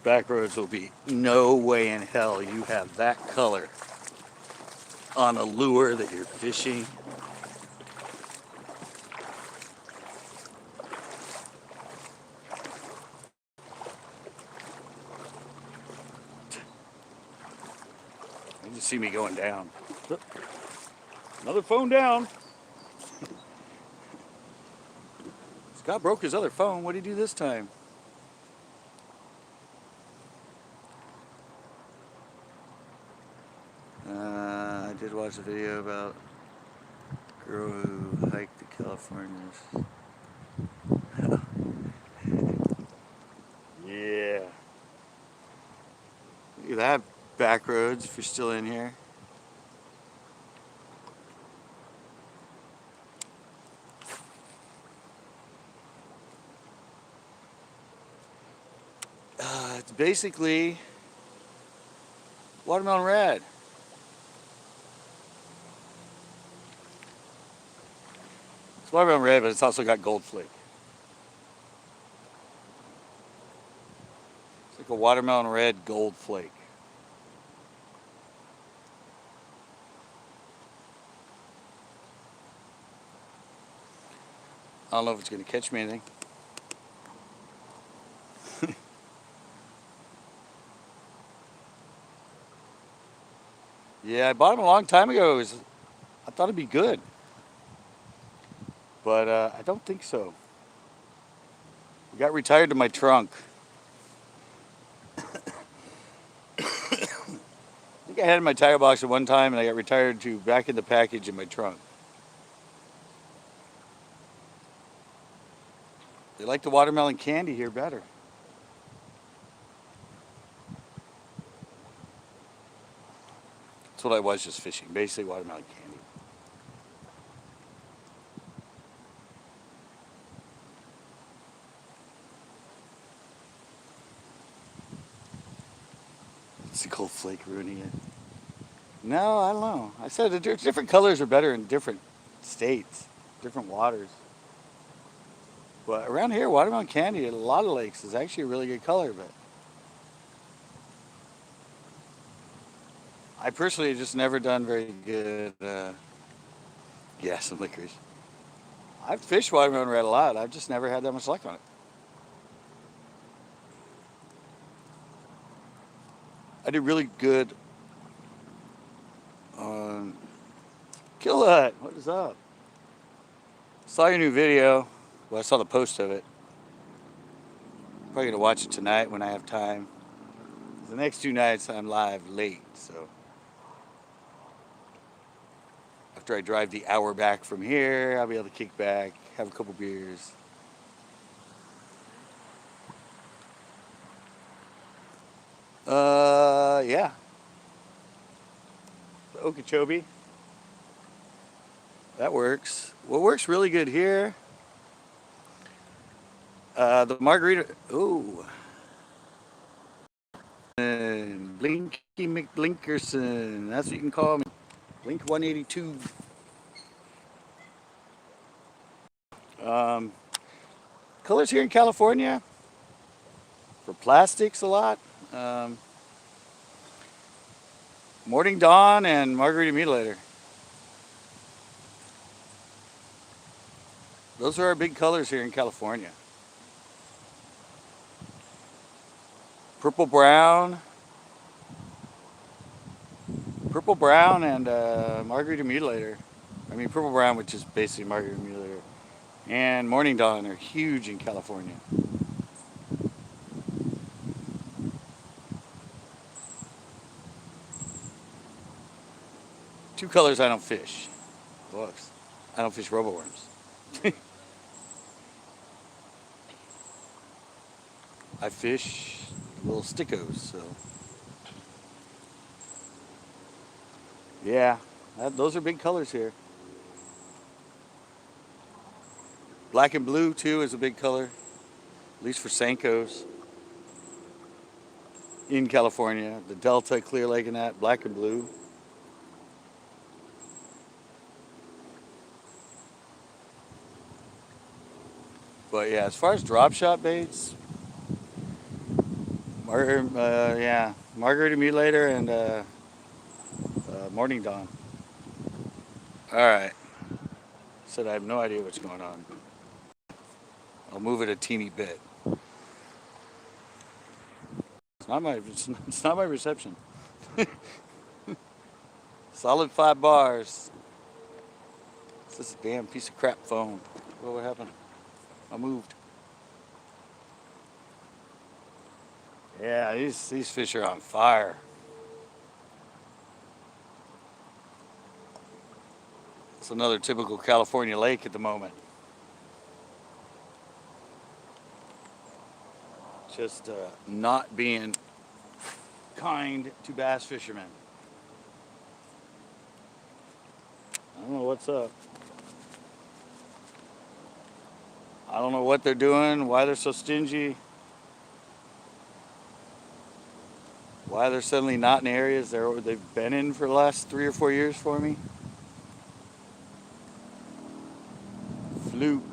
Speaker 1: Backroads will be, no way in hell you have that color on a lure that you're fishing. You just see me going down. Another phone down. Scott broke his other phone. What did he do this time? I did watch a video about a girl who hiked the Californias. Yeah. Look at that, Backroads, if you're still in here. It's basically watermelon red. It's watermelon red, but it's also got gold flake. It's like a watermelon red gold flake. I don't know if it's going to catch me anything. Yeah, I bought him a long time ago. I thought it'd be good. But I don't think so. It got retired to my trunk. I think I had it in my tire box at one time, and I got retired to back in the package in my trunk. They like the watermelon candy here better. That's what I was just fishing, basically watermelon candy. It's a cold flake ruining it. No, I don't know. I said different colors are better in different states, different waters. But around here, watermelon candy at a lot of lakes is actually a really good color. But I personally have just never done very good. Yeah, some licorice. I've fished watermelon red a lot. I've just never had that much luck on it. I did really good on Kill Hut. What is up? Saw your new video. Well, I saw the post of it. Probably gonna watch it tonight when I have time. The next 2 nights I'm live late, so after I drive the hour back from here, I'll be able to kick back, have a couple beers. Yeah. The Okeechobee. That works. What works really good here? The margarita. Ooh. And Blinky McBlinkerson. That's what you can call me. Blink 182. Colors here in California for plastics a lot. Morning Dawn and Margarita Mutilator. Those are our big colors here in California. Purple Brown and Margarita Mutilator. I mean Purple Brown, which is basically Margarita Mutilator, and Morning Dawn are huge in California. Two colors I don't fish. Books. I don't fish roboworms. I fish little stickos, so yeah, those are big colors here. Black and blue too is a big color, at least for Senkos in California. The Delta, Clear Lake, and that black and blue. But yeah, as far as drop shot baits, yeah, Margarita Mutilator and Morning Dawn. All right. Said I have no idea what's going on. I'll move it a teeny bit. It's not my reception. Solid 5 bars. It's this damn piece of crap phone. What happened? I moved. Yeah, these fish are on fire. It's another typical California lake at the moment. Just not being kind to bass fishermen. I don't know what's up. I don't know what they're doing, why they're so stingy, why they're suddenly not in areas they've been in for the last 3 or 4 years for me. Fluke.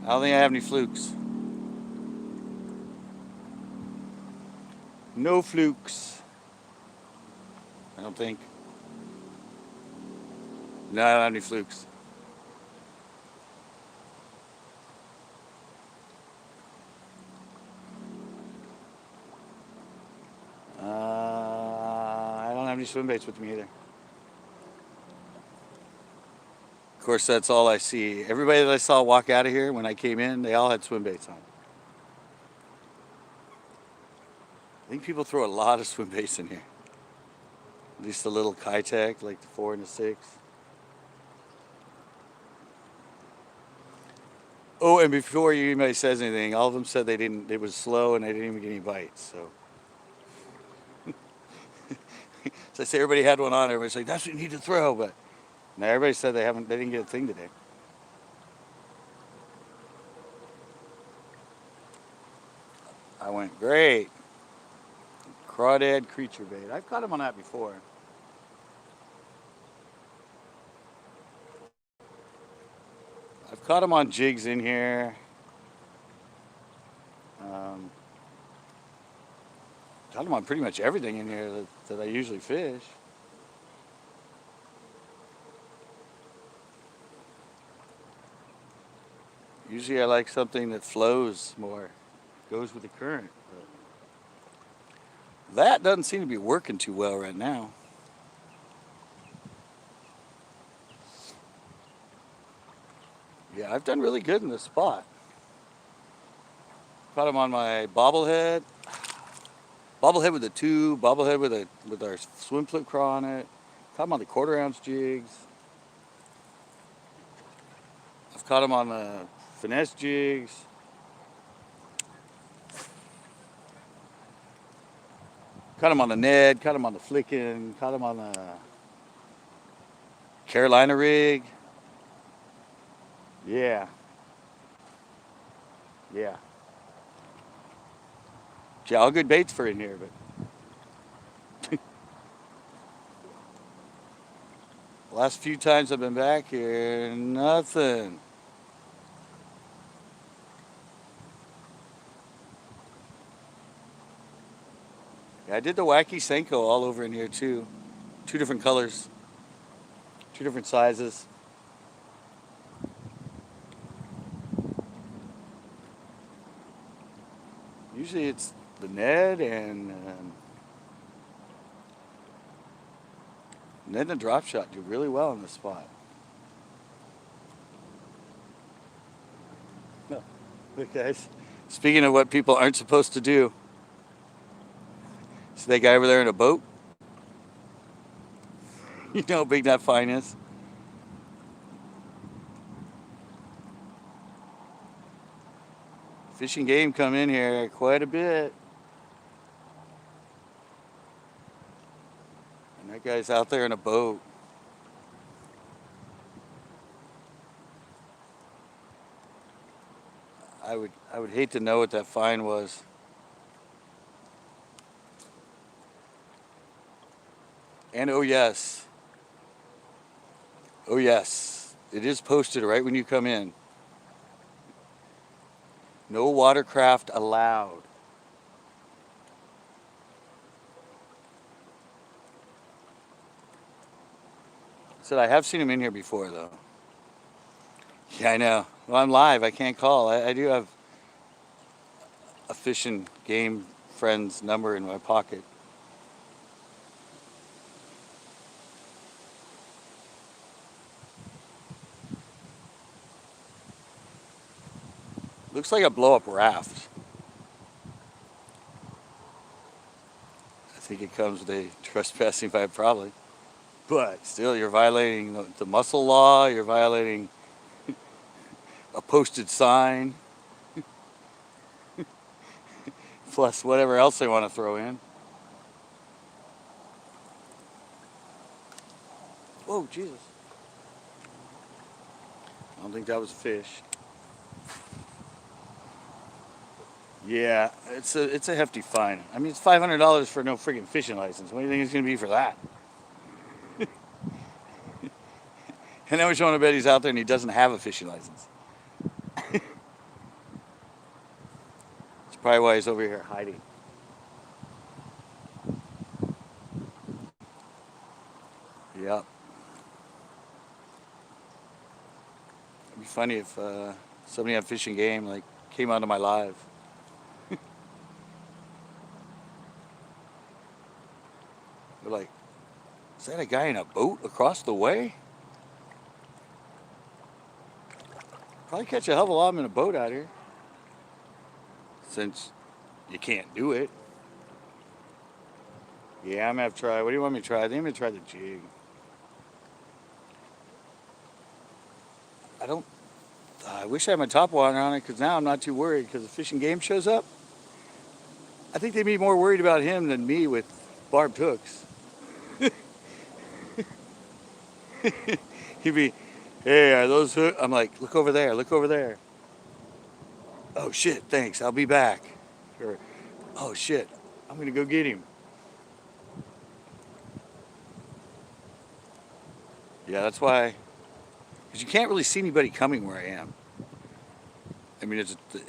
Speaker 1: I don't think I have any flukes. No flukes. I don't think. No, I don't have any flukes. I don't have any swim baits with me either. Of course, that's all I see. Everybody that I saw walk out of here when I came in, they all had swim baits on. I think people throw a lot of swim baits in here. At least the little Kitech, like the 4 and the 6. Oh, and before anybody says anything, all of them said they didn't. It was slow and they didn't even get any bites. So, so I say everybody had one on. Everybody's like, "That's what you need to throw," but now everybody said they haven't. They didn't get a thing today. I went great. Crawdad creature bait. I've caught them on that before. I've caught them on jigs in here. Caught them on pretty much everything in here that I usually fish. Usually I like something that flows more, goes with the current. But that doesn't seem to be working too well right now. Yeah, I've done really good in this spot. Caught them on my bobblehead. Bobblehead with a tube, bobblehead with our swim flip craw on it. Caught them on the 1/4 ounce jigs. I've caught them on the finesse jigs. Caught them on the Ned, caught them on the Flickin', caught them on the Carolina rig. Yeah. Yeah. Yeah, all good baits for in here, but last few times I've been back here, nothing. Yeah, I did the wacky Senko all over in here too. 2 different colors, 2 different sizes. Usually it's the Ned and Ned and the drop shot do really well in this spot. No, look guys. Speaking of what people aren't supposed to do, see that guy over there in a boat? You know how big that fine is? Fishing game come in here quite a bit. And that guy's out there in a boat. I would hate to know what that fine was. And oh yes, it is posted right when you come in. No watercraft allowed. Said I have seen him in here before though. Yeah, I know. Well, I'm live. I can't call. I do have a fishing game friend's number in my pocket. Looks like a blow-up raft. I think it comes with a trespassing vibe probably. But still, you're violating the mussel law. You're violating a posted sign. Plus whatever else they want to throw in. Oh, Jesus. I don't think that was a fish. Yeah, it's a hefty fine. I mean, it's $500 for no friggin' fishing license. What do you think it's going to be for that? And then we want to bet he's out there and he doesn't have a fishing license. That's probably why he's over here hiding. Yep. It'd be funny if somebody on Fishing Game like came onto my live. They're like, is that a guy in a boat across the way? Probably catch a hell of a lot of them in a boat out here. Since you can't do it. Yeah, I'm gonna have to try. What do you want me to try? I think I'm gonna try the jig. I wish I had my top water on it because now I'm not too worried because if Fishing Game shows up, I think they'd be more worried about him than me with barbed hooks. He'd be, hey, are those hooks? I'm like, look over there, look over there. Oh shit, thanks, I'll be back. Or, oh shit, I'm gonna go get him. Yeah, that's why, because you can't really see anybody coming where I am. I mean,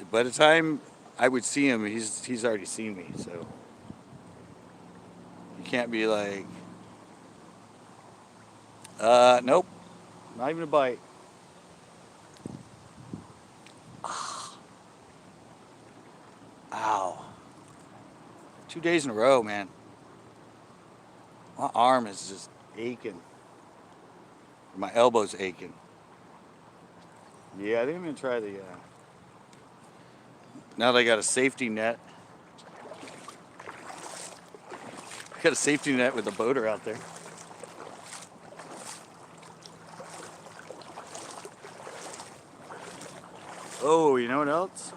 Speaker 1: by the time I would see him, he's already seen me, so you can't be like, nope, not even a bite. Ow. 2 days in a row, man. My arm is just aching. My elbow's aching. Yeah, I think I'm gonna try the, now that I got a safety net. I got a safety net with a boater out there. Oh, you know what else?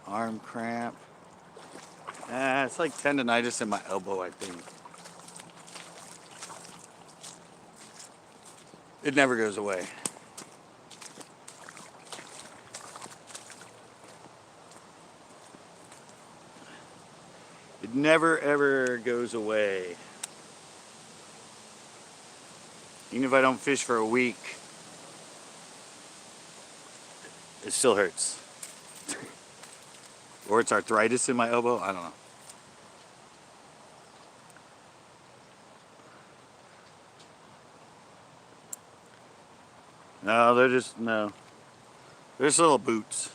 Speaker 1: Arm cramp. It's like tendonitis in my elbow, I think. It never goes away. It never ever goes away. Even if I don't fish for a week, it still hurts. Or it's arthritis in my elbow, I don't know. No, they're just, no. They're just little boots.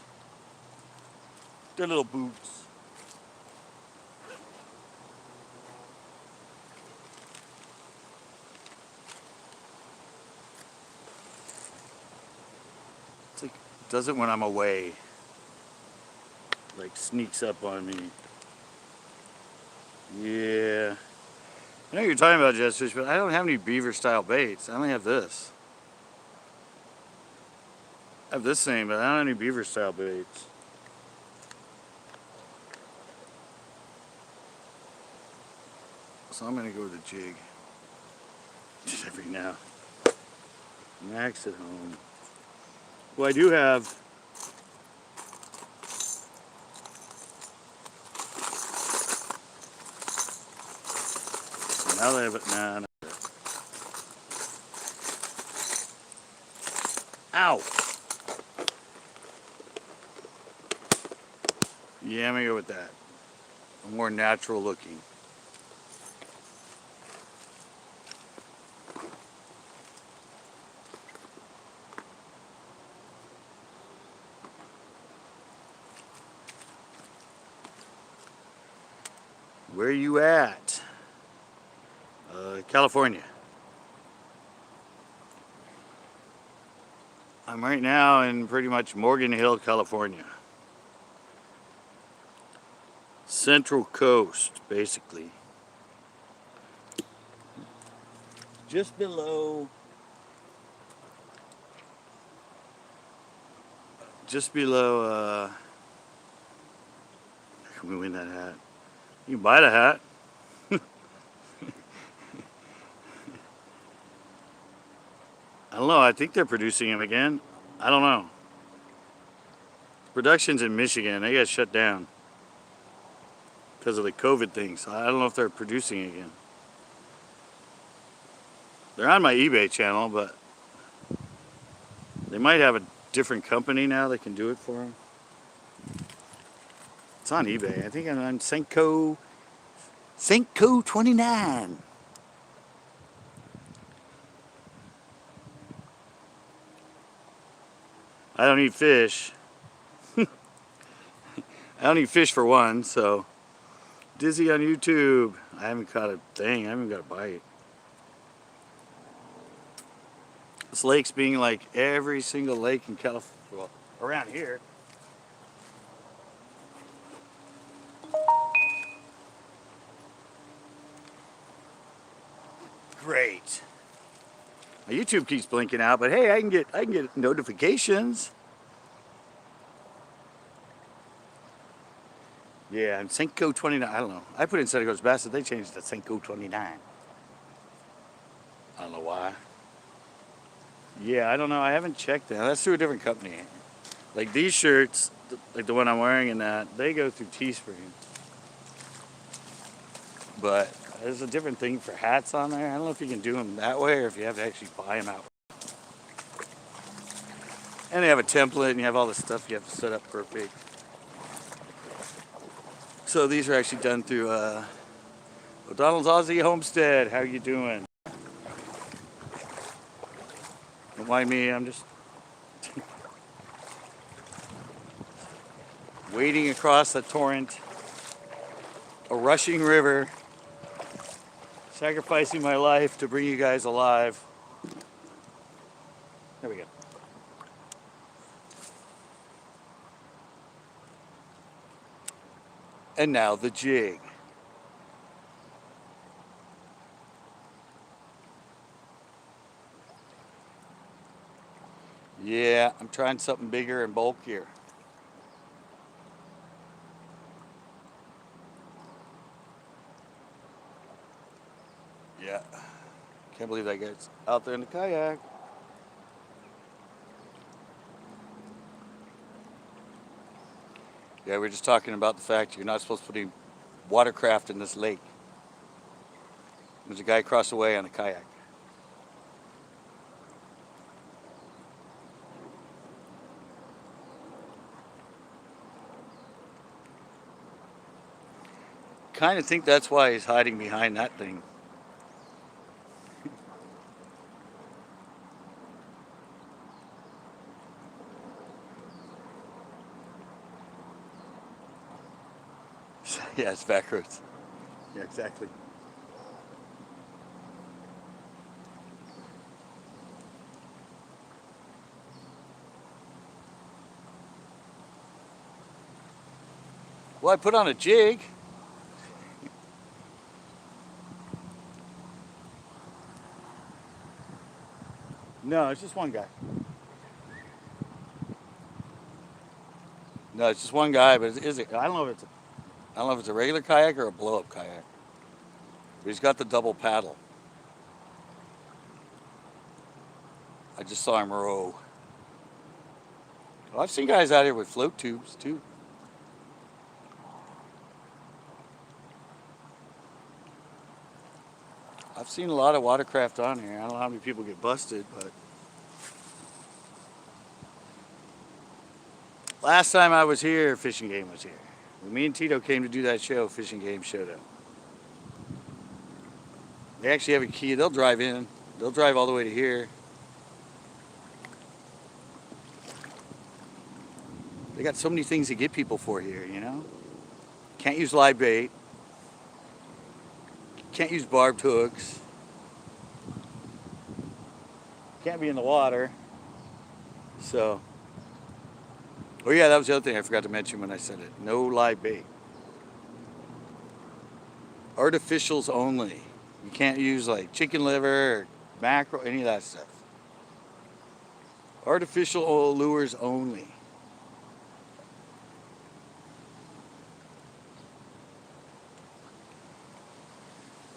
Speaker 1: They're little boots. It's like, it does it when I'm away. Like sneaks up on me. Yeah. I know what you're talking about, Jess Fish, but I don't have any beaver style baits. I only have this. I have this thing, but I don't have any beaver style baits. So I'm gonna go with a jig. Just every now. Max at home. Well, I do have now that I have it, nah. Ow! Yeah, I'm gonna go with that. A more natural looking. Where are you at? California. I'm right now in pretty much Morgan Hill, California. Central Coast, basically. Just below. Can we win that hat? You can buy the hat. I don't know. I think they're producing him again. I don't know. Production's in Michigan. They got shut down because of the COVID thing. So I don't know if they're producing again. They're on my eBay channel, but they might have a different company now that can do it for them. It's on eBay. I think I'm on Senko 29. I don't eat fish. I don't eat fish for one, so. Dizzy on YouTube. I haven't caught a thing. I haven't got a bite. This lake's being like every single lake in California, well, around here. Great. My YouTube keeps blinking out, but hey, I can get notifications. Yeah, and Senko 29. I don't know. I put in Santa Cruz Bass, they changed it to Senko 29. I don't know why. Yeah, I don't know. I haven't checked that. That's through a different company. Like these shirts, like the one I'm wearing and that, they go through Teespring. But there's a different thing for hats on there. I don't know if you can do them that way or if you have to actually buy them out. And they have a template and you have all the stuff you have to set up perfect. So these are actually done through O'Donnell's Aussie Homestead. How you doing? Don't mind me, I'm just wading across a torrent, a rushing river, sacrificing my life to bring you guys alive. There we go. And now the jig. Yeah, I'm trying something bigger and bulkier. Yeah, can't believe that guy's out there in the kayak. Yeah, we're just talking about the fact you're not supposed to put any watercraft in this lake. There's a guy across the way on a kayak. Kind of think that's why he's hiding behind that thing. Yeah, it's back roads. Yeah, exactly. Well, I put on a jig. No, it's just one guy. No, it's just one guy, but is it? I don't know if it's a regular kayak or a blow-up kayak. But he's got the double paddle. I just saw him row. Well, I've seen guys out here with float tubes too. I've seen a lot of watercraft on here. I don't know how many people get busted, but last time I was here, Fishing Game was here. When me and Tito came to do that show, Fishing Game showed up. They actually have a key. They'll drive in. They'll drive all the way to here. They got so many things to get people for here, you know? Can't use live bait. Can't use barbed hooks. Can't be in the water. So, oh yeah, that was the other thing I forgot to mention when I said it. No live bait. Artificials only. You can't use like chicken liver or mackerel, any of that stuff. Artificial lures only.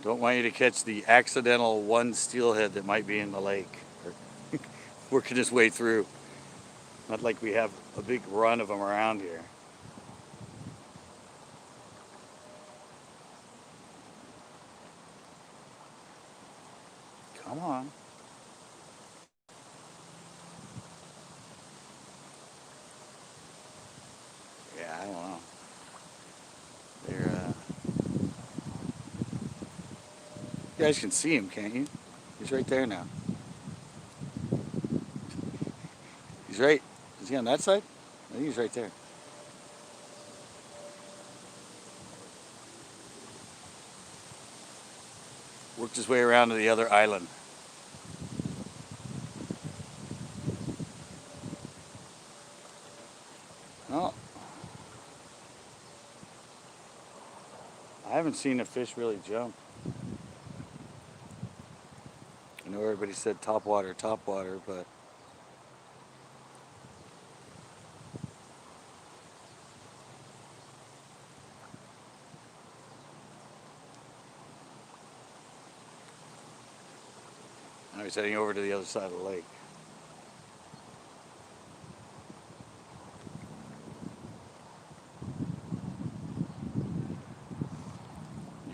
Speaker 1: Don't want you to catch the accidental one steelhead that might be in the lake. Or working his way through. Not like we have a big run of them around here. Come on. Yeah, I don't know. They're, you guys can see him, can't you? He's right there now. He's right Is he on that side? I think he's right there. Worked his way around to the other island. Oh, I haven't seen a fish really jump. I know everybody said top water, but now he's heading over to the other side of the lake.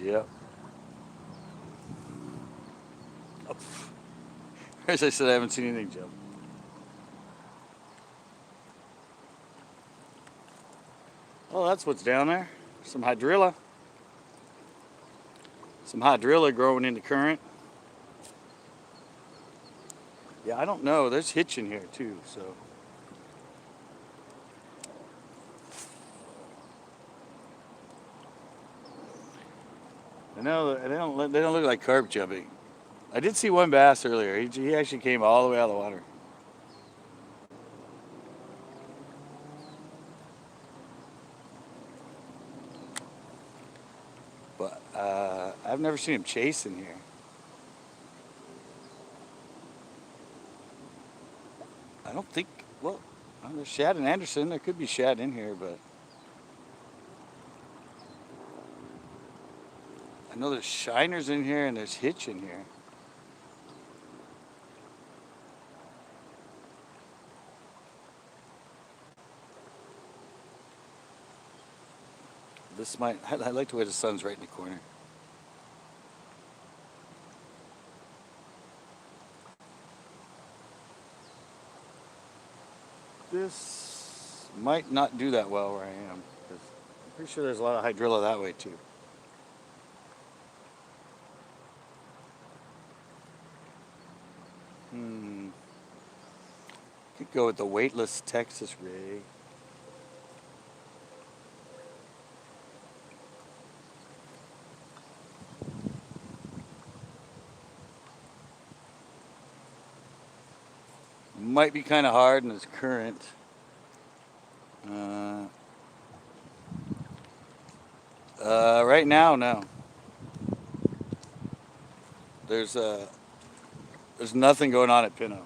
Speaker 1: Yep. Oh, as I said, I haven't seen anything jump. Oh, that's what's down there. Some hydrilla. Some hydrilla growing in the current. Yeah, I don't know. There's hitch in here too, so. I know they don't look like carp jumping. I did see one bass earlier. He actually came all the way out of the water. But I've never seen him chase in here. I don't think, well, there's shad and Anderson. There could be shad in here, but I know there's shiners in here and there's hitch in here. This might, I like the way the sun's right in the corner. This might not do that well where I am, because I'm pretty sure there's a lot of hydrilla that way too. Could go with the weightless Texas rig. Might be kind of hard in this current. Right now, no. There's nothing going on at Pinot.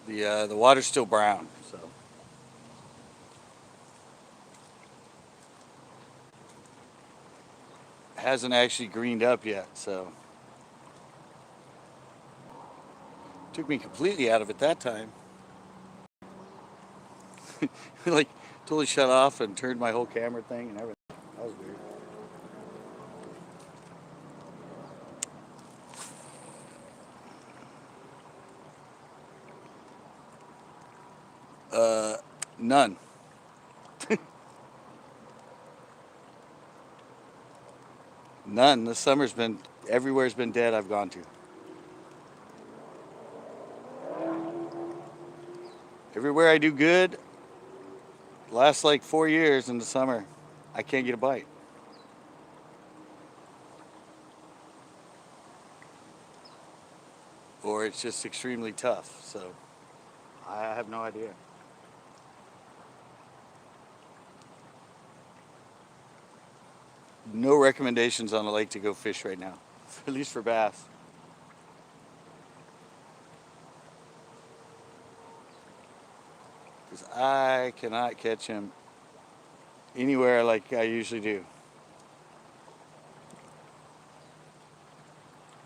Speaker 1: The water's still brown, so. Hasn't actually greened up yet, so. Took me completely out of it that time. Like, totally shut off and turned my whole camera thing and everything. That was weird. None. None. This summer's been, everywhere's been dead I've gone to. Everywhere I do good, lasts like 4 years in the summer, I can't get a bite. Or it's just extremely tough, so I have no idea. No recommendations on the lake to go fish right now, at least for bass. Because I cannot catch him anywhere like I usually do.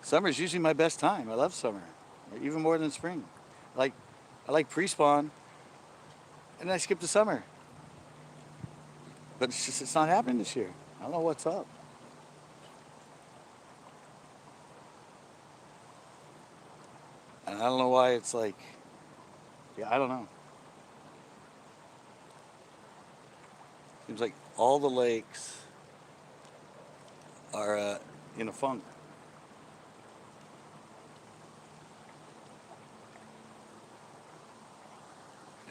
Speaker 1: Summer's usually my best time. I love summer, even more than spring. I like pre-spawn, and I skip the summer. But it's not happening this year. I don't know what's up. And I don't know why it's like, yeah, I don't know. Seems like all the lakes are in a funk.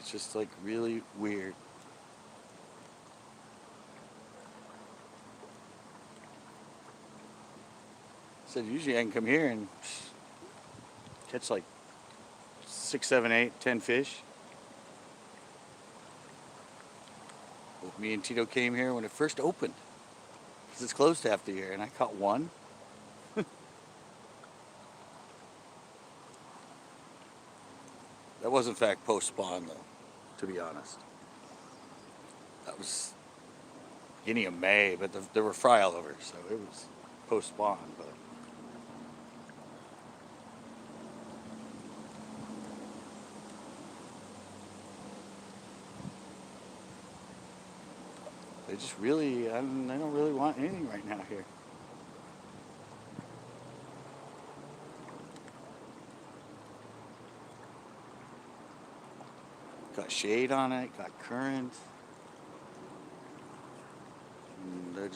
Speaker 1: It's just like really weird. Said usually I can come here and catch like 6, 7, 8, 10 fish. But me and Tito came here when it first opened, because it's closed half the year, and I caught one. That was in fact post spawn though, to be honest. That was beginning of May, but there were fry all over, so it was post spawn. But they just really, they don't really want anything right now here. Got shade on it, got current. And they're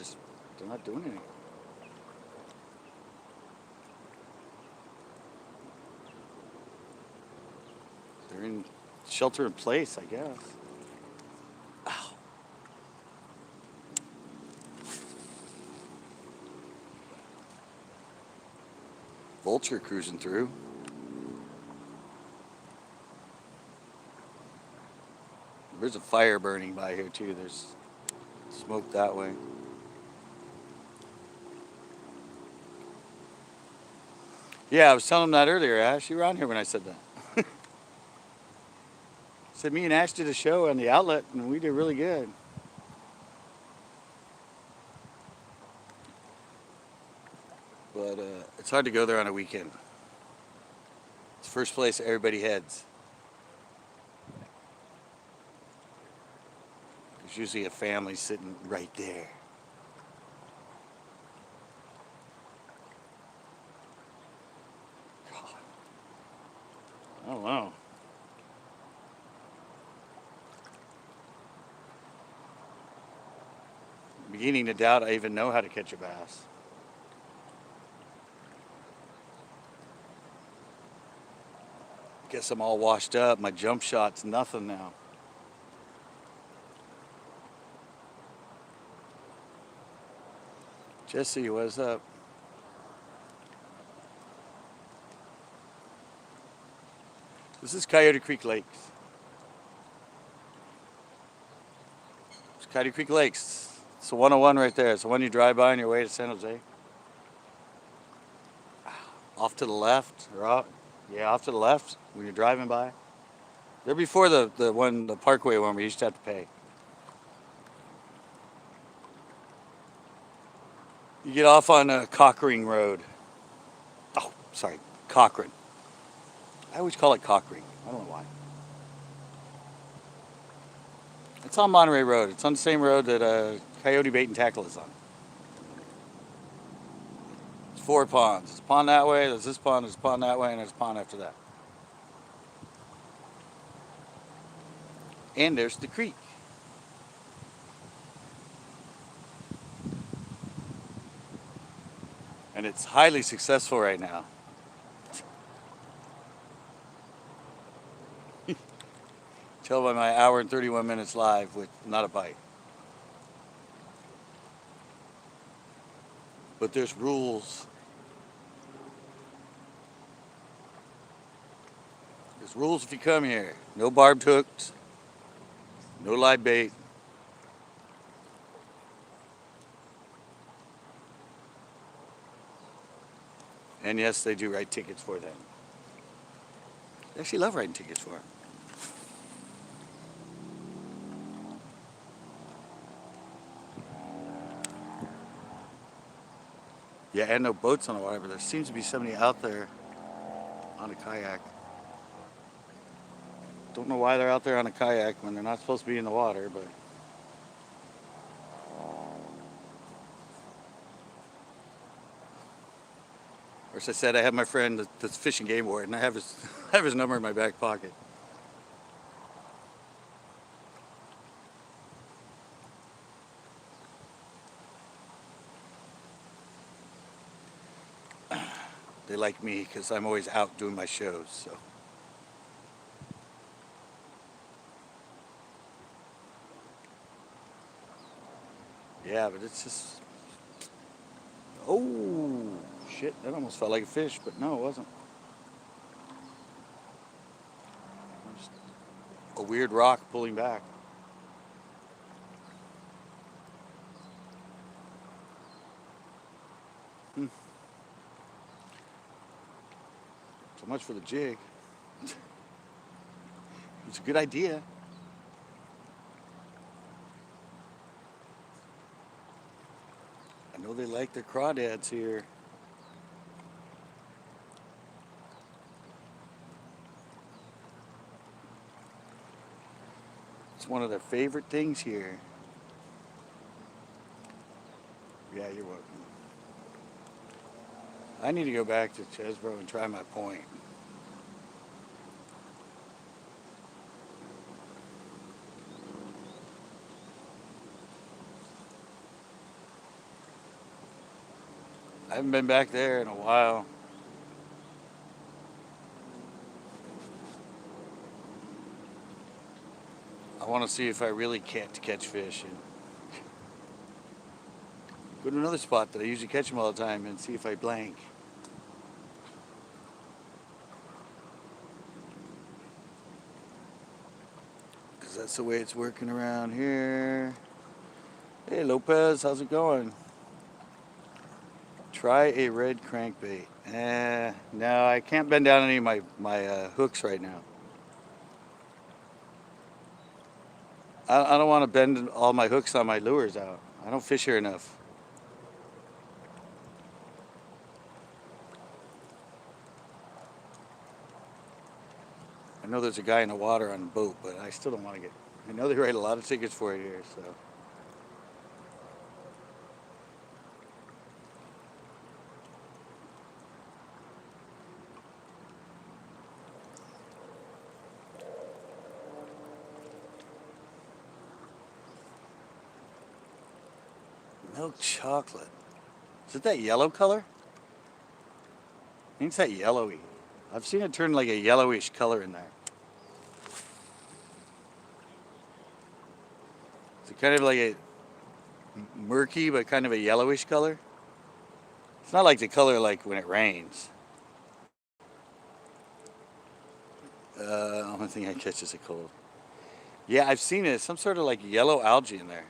Speaker 1: not doing anything. They're in shelter in place, I guess. Ow. Vulture cruising through. There's a fire burning by here too. There's smoke that way. Yeah, I was telling him that earlier, Ash. You were on here when I said that. Said me and Ash did a show on the outlet and we did really good. But it's hard to go there on a weekend. It's the first place everybody heads. There's usually a family sitting right there. God. I don't know. I'm beginning to doubt I even know how to catch a bass. Guess I'm all washed up. My jump shot's nothing now. Jesse, what's up? This is Coyote Creek Lakes. It's Coyote Creek Lakes. It's the 101 right there. It's the one you drive by on your way to San Jose. Off to the left, or off to the left when you're driving by. They're before the Parkway one we used to have to pay. You get off on Cockring Road. Oh, sorry, Cochran. I always call it Cockring. I don't know why. It's on Monterey Road. It's on the same road that Coyote Bait and Tackle is on. It's 4 ponds. There's a pond that way, there's this pond, there's a pond that way, and there's a pond after that. And there's the creek. And it's highly successful right now. Tell by my hour and 31 minutes live with not a bite. But there's rules. There's rules if you come here. No barbed hooks. No live bait. And yes, they do write tickets for them. They actually love writing tickets for them. Yeah, and no boats on the water, but there seems to be somebody out there on a kayak. Don't know why they're out there on a kayak when they're not supposed to be in the water, but... Or as I said, I have my friend that's fishing game warden, and I have his number in my back pocket. They like me because I'm always out doing my shows, so. Yeah, but it's just, oh, shit, that almost felt like a fish, but no, it wasn't. Just a weird rock pulling back. Hmm. So much for the jig. It's a good idea. I know they like their crawdads here. It's one of their favorite things here. Yeah, you're welcome. I need to go back to Chesbro and try my point. I haven't been back there in a while. I want to see if I really can't catch fish and go to another spot that I usually catch them all the time and see if I blank. Because that's the way it's working around here. Hey Lopez, how's it going? Try a red crankbait. No, I can't bend down any of my hooks right now. I don't want to bend all my hooks on my lures out. I don't fish here enough. I know there's a guy in the water on the boat, but I still don't want to get... I know they write a lot of tickets for it here, so... Milk chocolate. Is it that yellow color? I think it's that yellowy. I've seen it turn like a yellowish color in there. Is it kind of like a murky, but kind of a yellowish color? It's not like the color like when it rains. Only thing I catch is a cold. Yeah, I've seen it. Some sort of like yellow algae in there.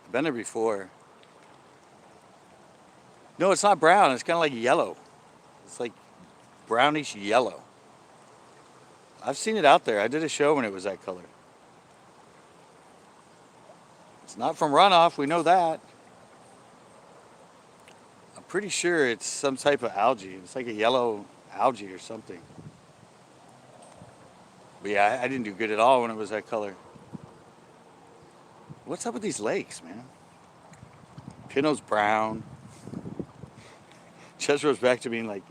Speaker 1: I've been there before. No, it's not brown. It's kind of like yellow. It's like brownish yellow. I've seen it out there. I did a show when it was that color. It's not from runoff. We know that. I'm pretty sure it's some type of algae. It's like a yellow algae or something. But yeah, I didn't do good at all when it was that color. What's up with these lakes, man? Pinot's brown. Chesro's back to being like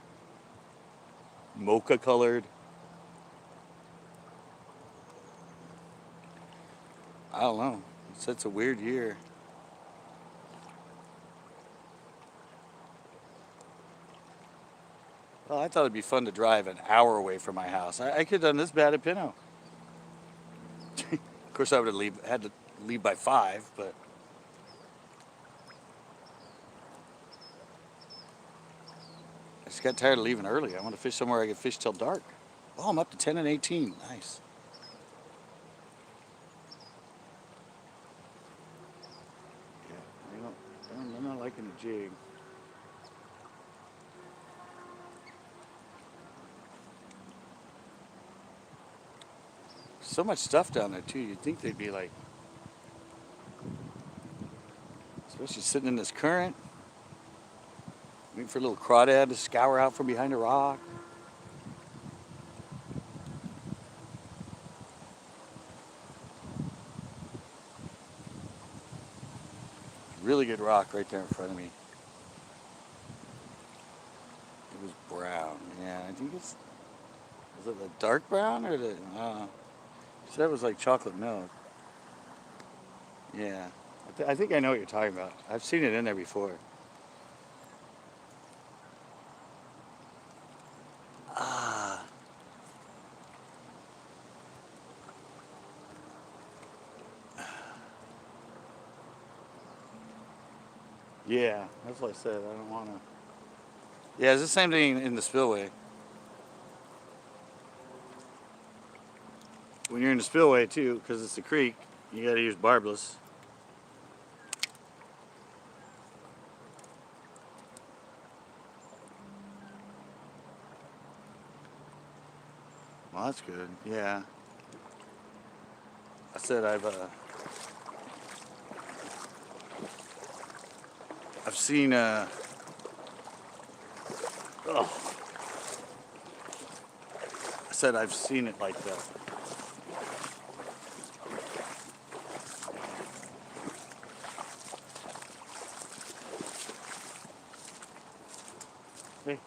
Speaker 1: mocha colored. I don't know. It's a weird year. Well, I thought it'd be fun to drive an hour away from my house. I could have done this bad at Pinot. Of course, I would have had to leave by 5, but I just got tired of leaving early. I want to fish somewhere I can fish till dark. Oh, I'm up to 10 and 18. Nice. Yeah, I'm not liking the jig. So much stuff down there too. You'd think they'd be like, especially sitting in this current, waiting for a little crawdad to scour out from behind a rock. Really good rock right there in front of me. It was brown. Yeah, I think was it the dark brown or the, so that was like chocolate milk. Yeah, I think I know what you're talking about. I've seen it in there before. Ah. Yeah, that's what I said. I don't want to. Yeah, it's the same thing in the spillway. When you're in the spillway too, because it's a creek, you got to use barbless. Well, that's good. Yeah. I said I've seen oh, I said I've seen it like that. Hey.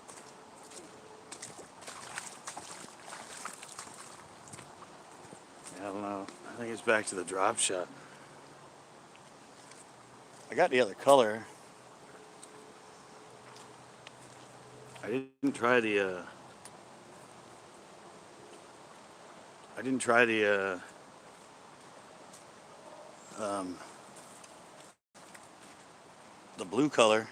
Speaker 1: I don't know. I think it's back to the drop shot. I got the other color. I didn't try the I didn't try um, the blue color.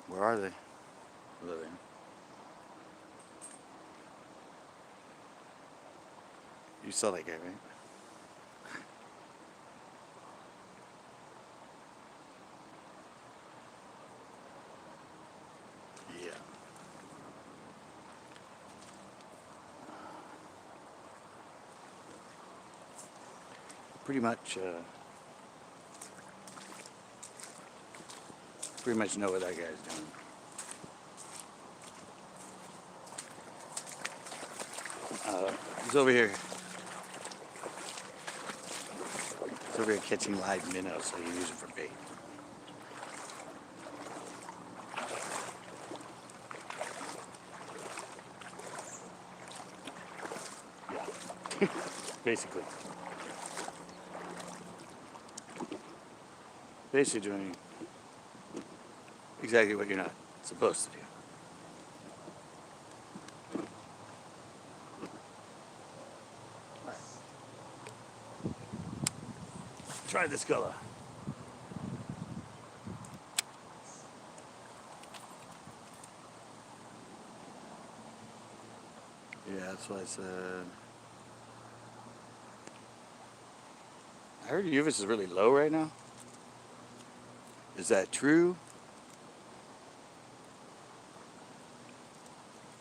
Speaker 1: Where are they? Where are they? You saw that guy, right? Yeah. Pretty much know what that guy's doing. He's over here. He's over here catching live minnows, so you use it for bait. Yeah. Basically. Basically doing exactly what you're not supposed to do. Try this color. Yeah, that's what I said. I heard Uvis is really low right now. Is that true?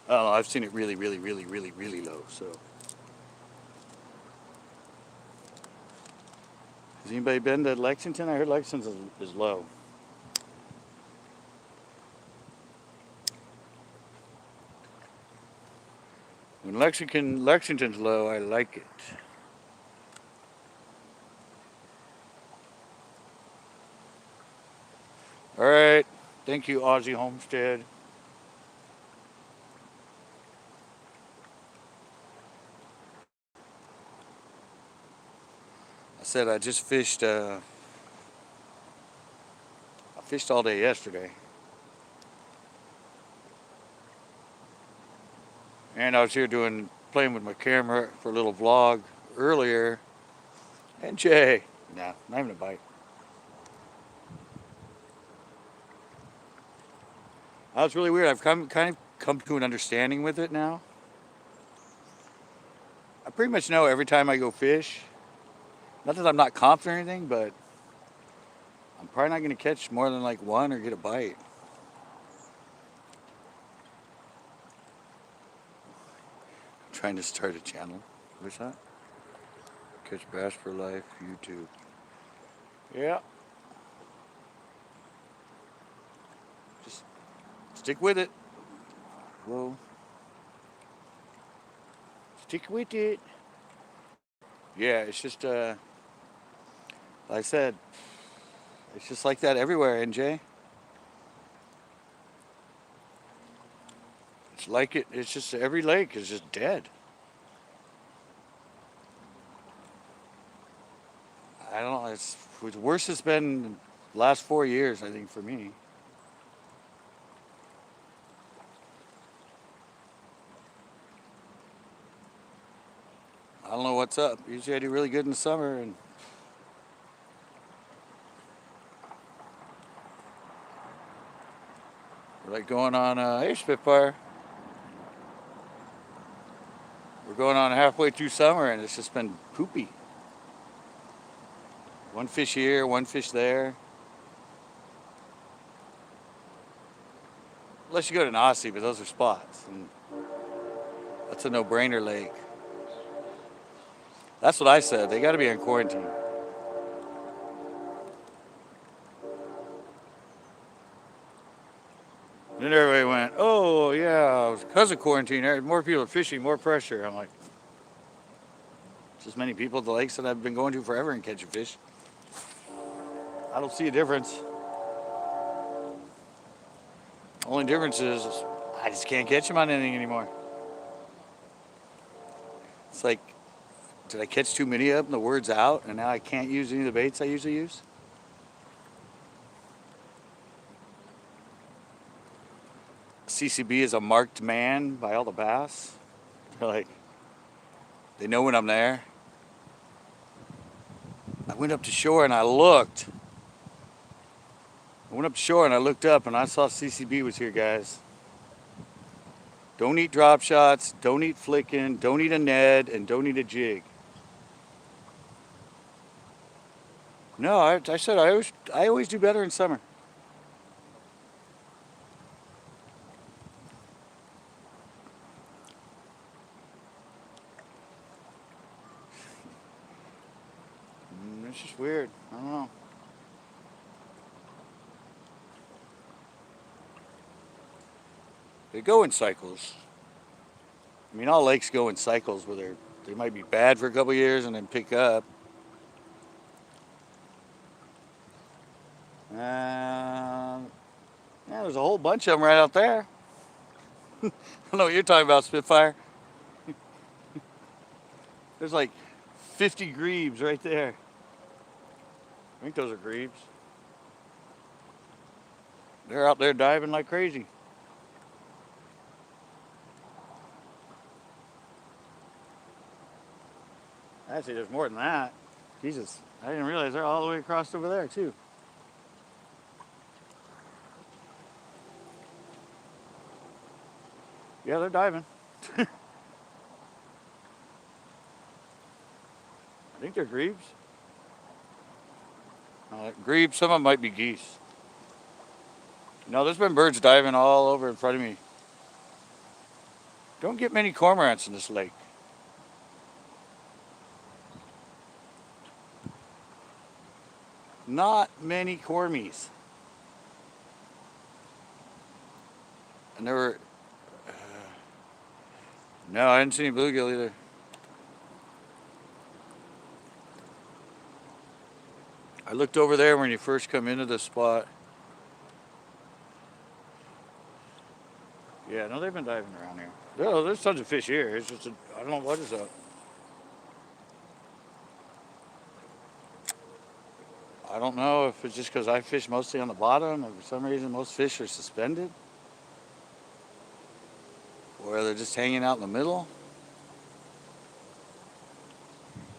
Speaker 1: Oh, I've seen it really, really, really, really, really low. So, has anybody been to Lexington? I heard Lexington is low. When Lexington's low, I like it. All right. Thank you, Aussie Homestead. I said I just fished. I fished all day yesterday, and I was here playing with my camera for a little vlog earlier. And Jay, nah, not even a bite. That's really weird. I've kind of come to an understanding with it now. I pretty much know every time I go fish. Not that I'm not confident or anything, but I'm probably not going to catch more than like one or get a bite. I'm trying to start a channel. What's that? Catch Bass for Life YouTube. Yeah. Just stick with it. Whoa. Stick with it. Yeah, it's just like I said, it's just like that everywhere, NJ. It's like it. It's just every lake is just dead. I don't know. It's the worst it's been the last 4 years, I think, for me. don't know what's up. Usually I do really good in the summer, and we're like going on, hey Spitfire, we're going on halfway through summer and it's just been poopy. One fish here, one fish there. Unless you go to Nassau, but those are spots. And that's a no-brainer lake. That's what I said. They got to be in quarantine. Then everybody went, oh, yeah, because of quarantine, more people are fishing, more pressure. I'm like, just many people at the lakes that I've been going to forever and catching fish. I don't see a difference. Only difference is I just can't catch them on anything anymore. It's like, did I catch too many of them? The word's out, and now I can't use any of the baits I usually use? CCB is a marked man by all the bass. They're like, they know when I'm there. I went up to shore and I looked. I went up to shore and I looked up and I saw CCB was here, guys. Don't eat drop shots, don't eat flicking, don't eat a Ned, and don't eat a jig. No, I said I always do better in summer. It's just weird. I don't know. They go in cycles. I mean, all lakes go in cycles where they might be bad for a couple years and then pick up. Yeah, there's a whole bunch of them right out there. I don't know what you're talking about, Spitfire. There's like 50 grebes right there. I think those are grebes. They're out there diving like crazy. Actually, there's more than that. Jesus, I didn't realize they're all the way across over there, too. Yeah, they're diving. I think they're grebes. Grebes, some of them might be geese. No, there's been birds diving all over in front of me. Don't get many cormorants in this lake. Not many cormies. And there were... no, I didn't see any bluegill either. I looked over there when you first come into the spot. Yeah, no, they've been diving around here. There's tons of fish here. It's just, I don't know what is up. I don't know if it's just because I fish mostly on the bottom, or for some reason most fish are suspended. Or they're just hanging out in the middle.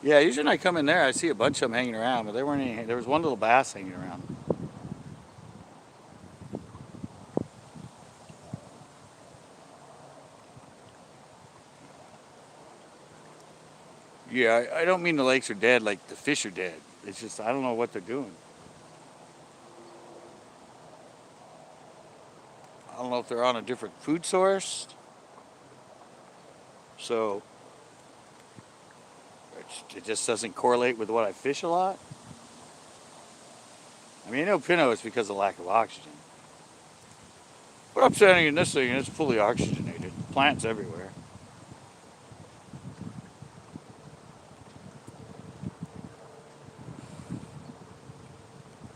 Speaker 1: Yeah, usually when I come in there, I see a bunch of them hanging around, but there weren't any. There was one little bass hanging around. Yeah, I don't mean the lakes are dead like the fish are dead. It's just, I don't know what they're doing. I don't know if they're on a different food source. So, it just doesn't correlate with what I fish a lot. I mean, I know pinot is because of lack of oxygen. But I'm standing in this thing and it's fully oxygenated. Plants everywhere.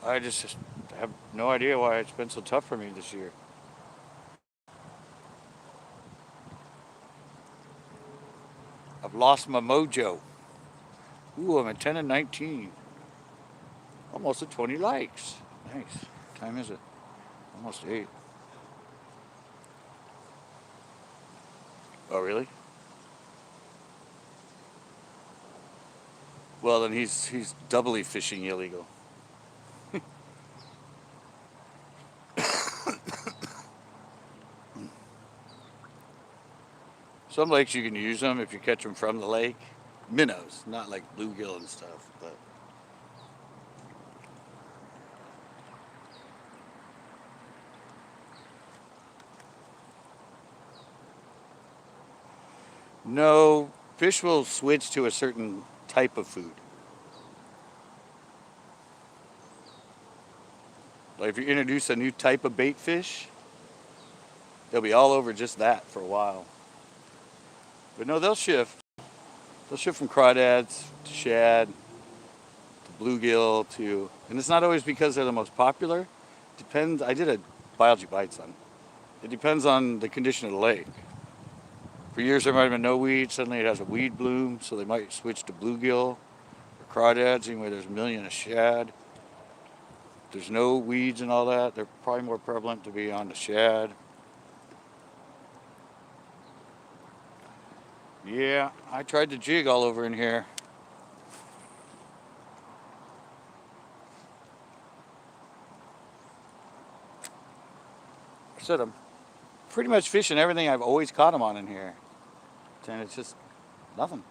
Speaker 1: I just have no idea why it's been so tough for me this year. I've lost my mojo. Ooh, I'm at 10 and 19. Almost at 20 likes. Nice. What time is it? Almost 8. Oh, really? Well, then he's doubly fishing illegal. Some lakes you can use them if you catch them from the lake. Minnows, not like bluegill and stuff, but no, fish will switch to a certain type of food. Like if you introduce a new type of bait fish, they'll be all over just that for a while. But no, they'll shift. They'll shift from crawdads to shad to bluegill to, and it's not always because they're the most popular. Depends. I did a biology bites on. It depends on the condition of the lake. For years there might have been no weed. Suddenly it has a weed bloom, so they might switch to bluegill or crawdads. Anyway, there's a million of shad. There's no weeds and all that. They're probably more prevalent to be on the shad. Yeah, I tried to jig all over in here. I said I'm pretty much fishing everything I've always caught them on in here. And it's just nothing.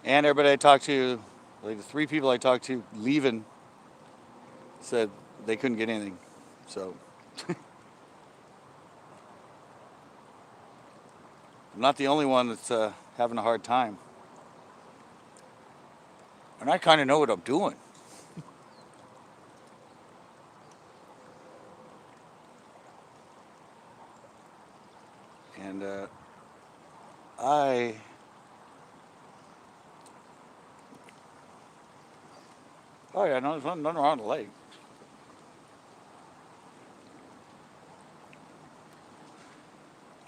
Speaker 1: And everybody I talked to, like the 3 people I talked to leaving, said they couldn't get anything. So I'm not the only one that's having a hard time. And I kind of know what I'm doing. And oh yeah, no, there's nothing wrong with the lake.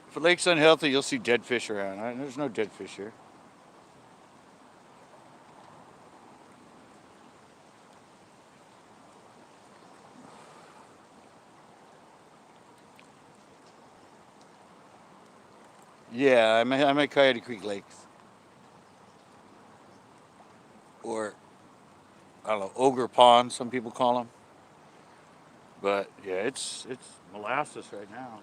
Speaker 1: If a lake's unhealthy, you'll see dead fish around. There's no dead fish here. Yeah, I'm at Coyote Creek Lakes. Or, I don't know, Ogre Pond, some people call them. But yeah, it's molasses right now.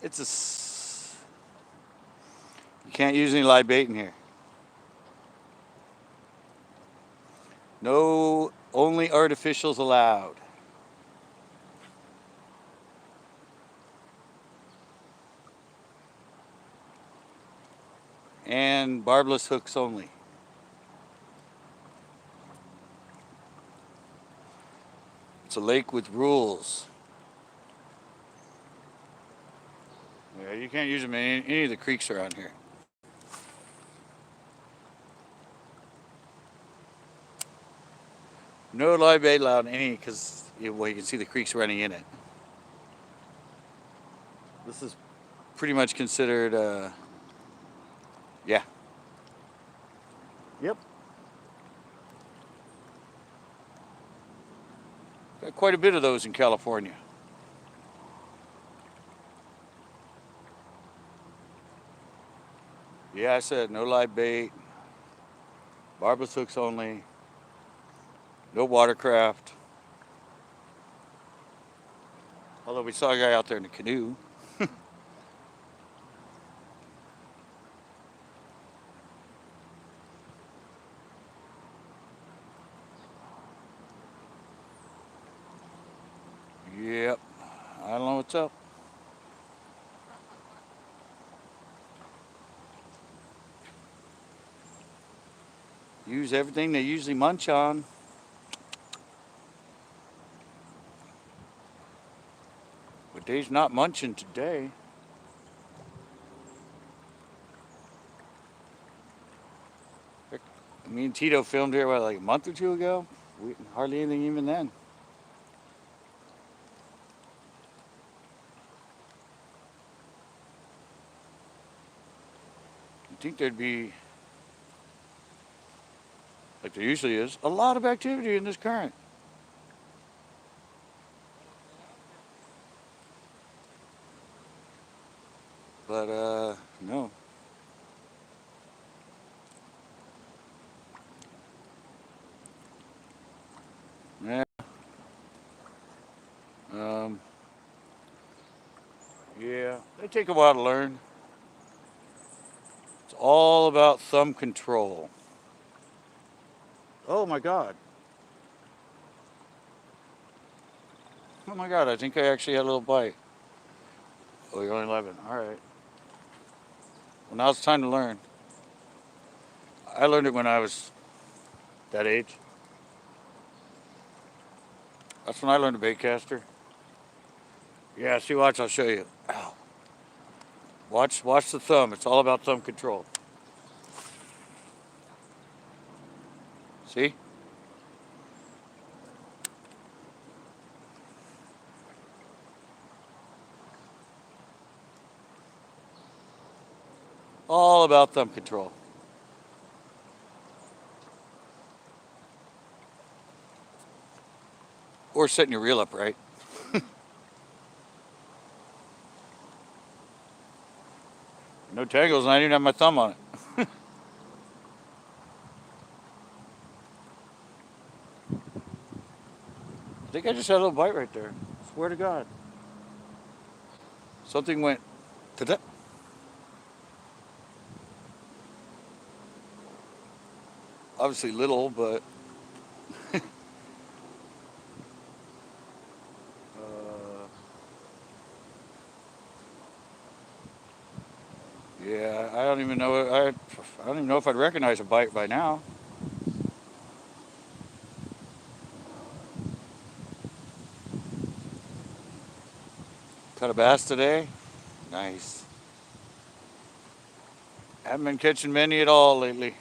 Speaker 1: You can't use any live bait in here. No, only artificials allowed. And barbless hooks only. It's a lake with rules. Yeah, you can't use them in any of the creeks around here. No live bait allowed in any, because well, you can see the creeks running in it. This is pretty much considered, yeah. Yep. Got quite a bit of those in California. Yeah, I said no live bait, barbless hooks only, no watercraft. Although we saw a guy out there in a canoe. Yep, I don't know what's up. Use everything they usually munch on. But they's not munching today. Me and Tito filmed here, what, like a month or 2 ago? Hardly anything even then. You'd think there'd be like there usually is, a lot of activity in this current. But, no. Yeah. Um, yeah, they take a while to learn. It's all about thumb control. Oh my God. Oh my God, I think I actually had a little bite. Oh, you're only 11. All right. Well, now it's time to learn. I learned it when I was that age. That's when I learned a bait caster. Yeah, see, watch, I'll show you. Ow. Watch the thumb. It's all about thumb control. See? All about thumb control. Or setting your reel up right. No tangles, and I didn't have my thumb on it. I think I just had a little bite right there. Swear to God. Something went to that. Obviously little, but yeah, I don't even know. I don't even know if I'd recognize a bite by now. Caught a bass today. Nice. Haven't been catching many at all lately.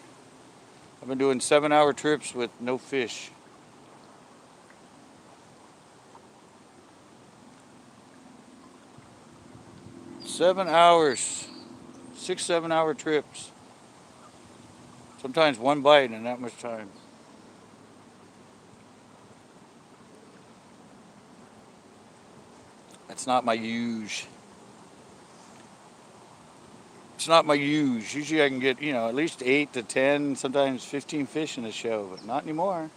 Speaker 1: I've been doing 7-hour trips with no fish. 7 hours. 6, 7 hour trips. Sometimes one bite in that much time. That's not my use. It's not my use. Usually I can get, at least 8 to 10, sometimes 15 fish in a show, but not anymore.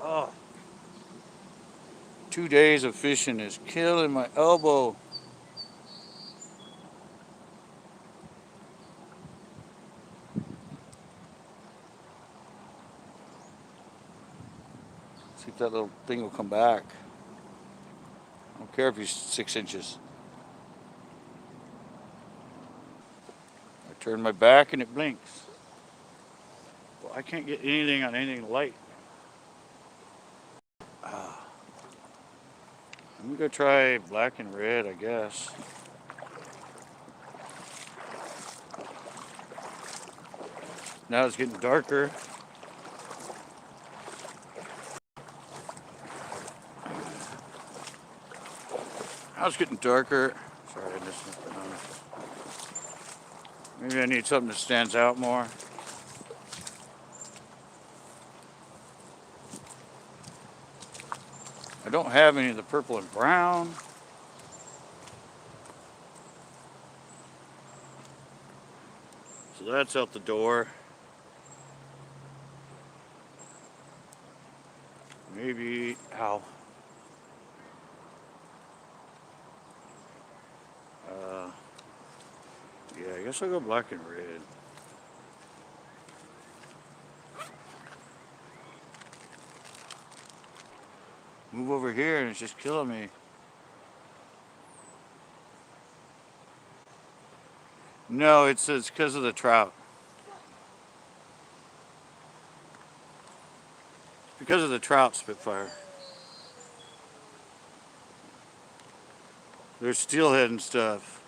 Speaker 1: Oh. 2 days of fishing is killing my elbow. See if that little thing will come back. I don't care if he's 6 inches. I turn my back and it blinks. Well, I can't get anything on anything light. I'm gonna go try black and red, I guess. Now it's getting darker. Now it's getting darker. Sorry, I missed something on it. Maybe I need something that stands out more. I don't have any of the purple and brown. So that's out the door. Maybe, ow. Yeah, I guess I'll go black and red. Move over here and it's just killing me. No, it's because of the trout. Because of the trout, Spitfire. There's steelhead and stuff.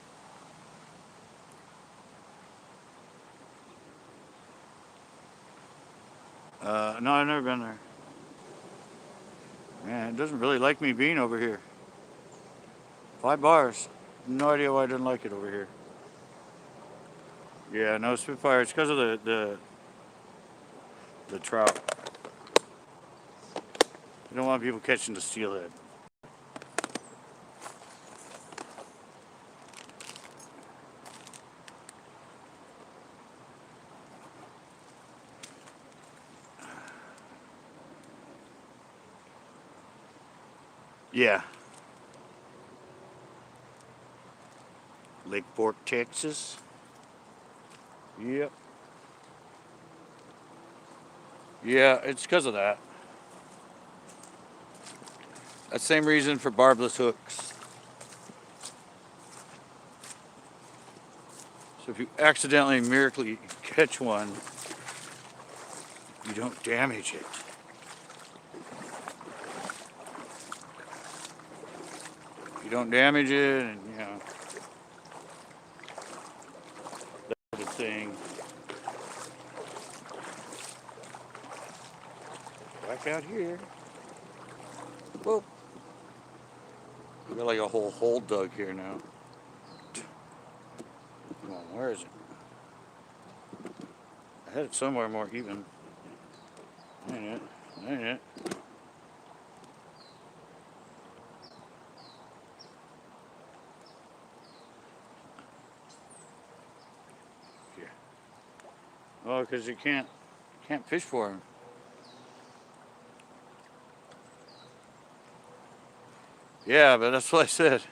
Speaker 1: No, I've never been there. Man, it doesn't really like me being over here. 5 bars. No idea why I didn't like it over here. Yeah, no Spitfire. It's because of the the trout. You don't want people catching the steelhead. Yeah. Lake Fork, Texas. Yep. Yeah, it's because of that. That same reason for barbless hooks. So if you accidentally, miraculously catch one, you don't damage it. You don't damage it, and you know, that's the thing. Back out here. Whoa. We got like a whole hole dug here now. Come on, where is it? I had it somewhere more even. Ain't it? Ain't it? Here. Oh, because you can't fish for them. Yeah, but that's what I said.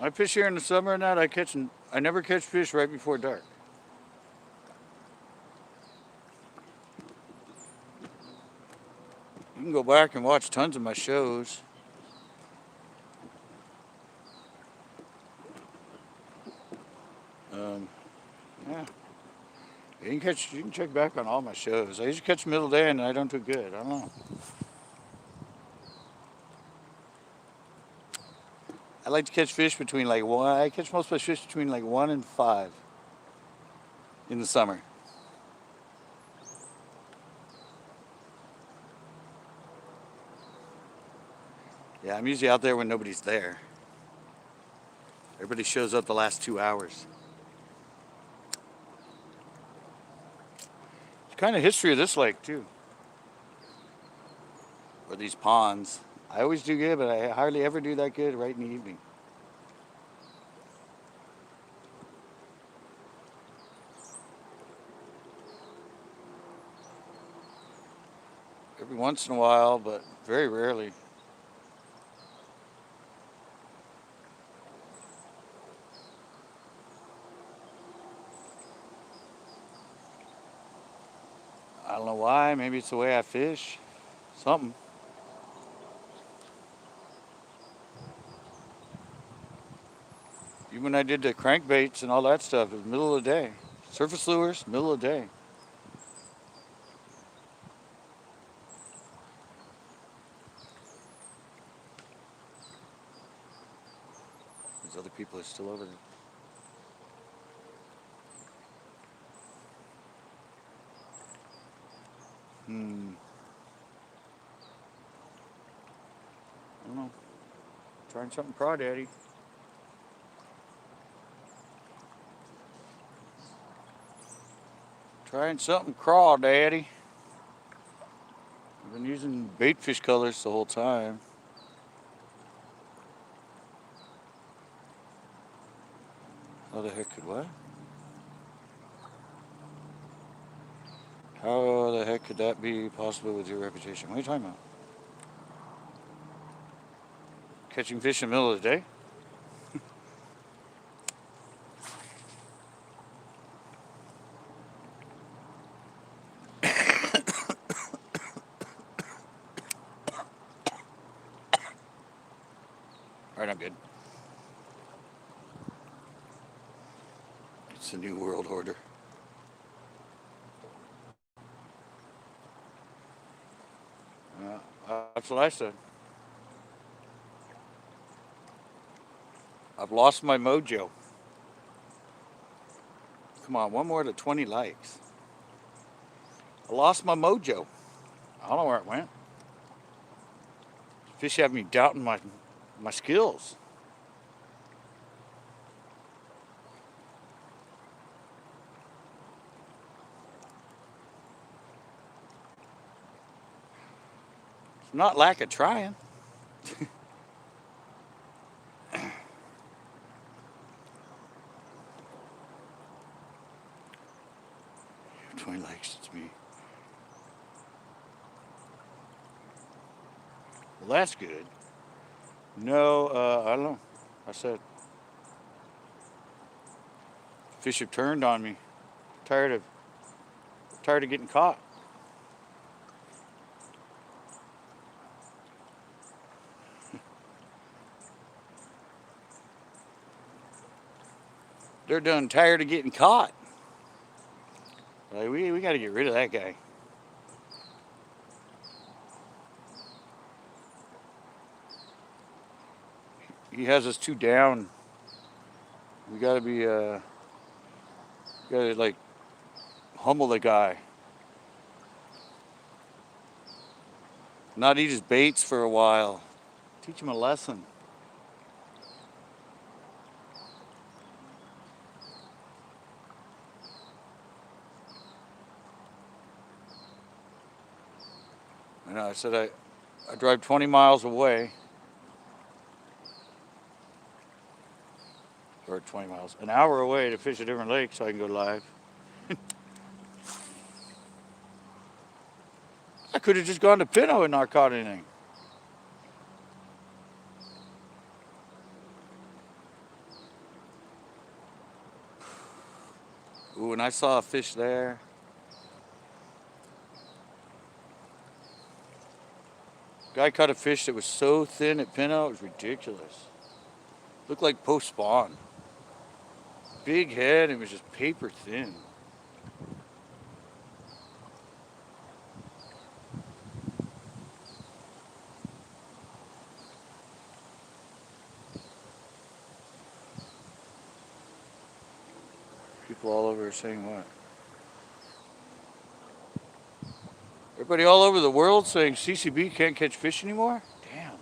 Speaker 1: I fish here in the summer and that I never catch fish right before dark. You can go back and watch tons of my shows. Yeah. You can check back on all my shows. I usually catch middle day and I don't do good. I don't know. I like to catch fish between like one. I catch most of my fish between like 1 and 5 in the summer. Yeah, I'm usually out there when nobody's there. Everybody shows up the last 2 hours. It's kind of history of this lake too, or these ponds. I always do good, but I hardly ever do that good right in the evening. Every once in a while, but very rarely. I don't know why. Maybe it's the way I fish. Something. Even when I did the crankbaits and all that stuff, it was middle of the day. Surface lures, middle of the day. These other people are still over there. I don't know. Trying something crawdaddy. Trying something crawdaddy. I've been using bait fish colors the whole time. How the heck could what? How the heck could that be possible with your reputation? What are you talking about? Catching fish in the middle of the day? Alright, I'm good. It's the New World Order. That's what I said. I've lost my mojo. Come on, one more to 20 likes. I lost my mojo. I don't know where it went. Fish have me doubting my skills. Not lack of trying. 20 likes, it's me. Well, that's good. No, I don't know. I said, fish have turned on me. Tired of getting caught. They're done tired of getting caught. Like, we got to get rid of that guy. He has us too down. We got to be, gotta like humble the guy. Not eat his baits for a while. Teach him a lesson. And I said I drive 20 miles away. Or 20 miles, an hour away to fish a different lake so I can go live. I could have just gone to Pinot and not caught anything. Ooh, and I saw a fish there. Guy caught a fish that was so thin at Pinot, it was ridiculous. Looked like post-spawn. Big head, it was just paper thin. People all over are saying what? Everybody all over the world saying CCB can't catch fish anymore? Damn.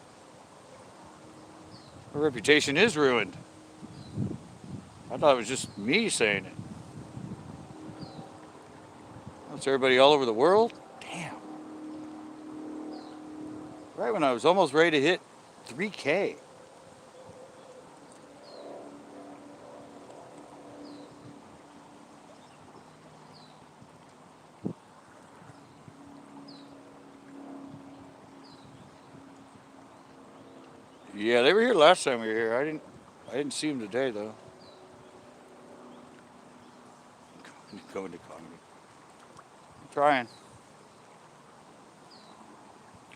Speaker 1: Our reputation is ruined. I thought it was just me saying it. That's everybody all over the world? Damn. Right when I was almost ready to hit 3K. Yeah, they were here last time we were here. I didn't see them today though. Going to comedy. I'm trying.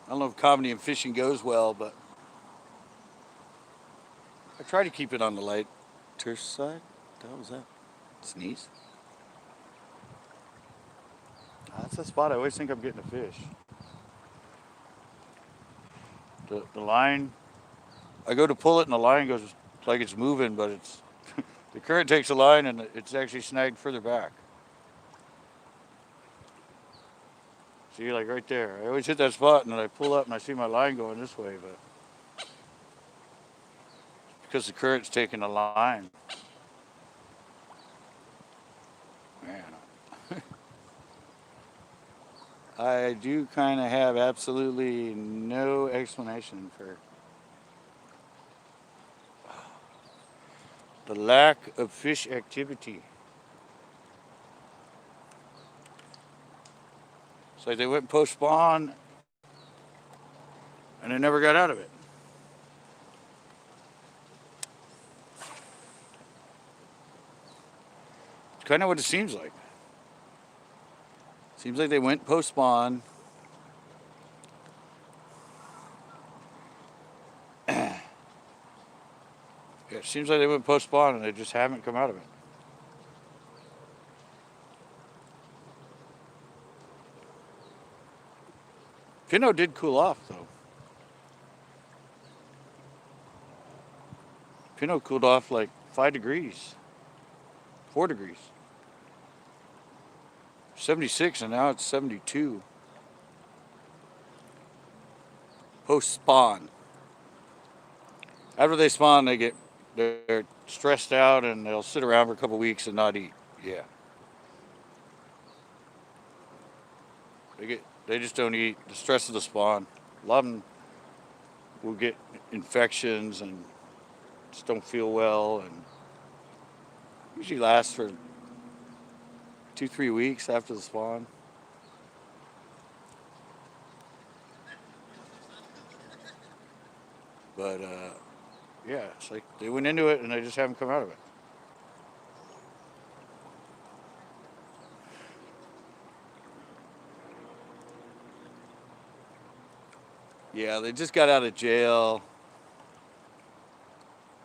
Speaker 1: I don't know if comedy and fishing goes well, but I try to keep it on the lighter side. What the hell was that? Sneeze? That's the spot I always think I'm getting a fish. The line, I go to pull it and the line goes like it's moving, but it's the current takes the line and it's actually snagged further back. See, like right there. I always hit that spot and then I pull up and I see my line going this way, but because the current's taking the line. Man. I do kind of have absolutely no explanation for the lack of fish activity. It's like they went post-spawn and they never got out of it. It's kind of what it seems like. Seems like they went post-spawn. Yeah, it seems like they went post-spawn and they just haven't come out of it. Pinot did cool off though. Pinot cooled off like 5 degrees, 4 degrees. 76 and now it's 72. Post spawn. After they spawn, they're stressed out and they'll sit around for a couple weeks and not eat. Yeah. They just don't eat. The stress of the spawn. A lot of them will get infections and just don't feel well, and usually lasts for 2-3 weeks after the spawn. But yeah, it's like they went into it and they just haven't come out of it. Yeah, they just got out of jail.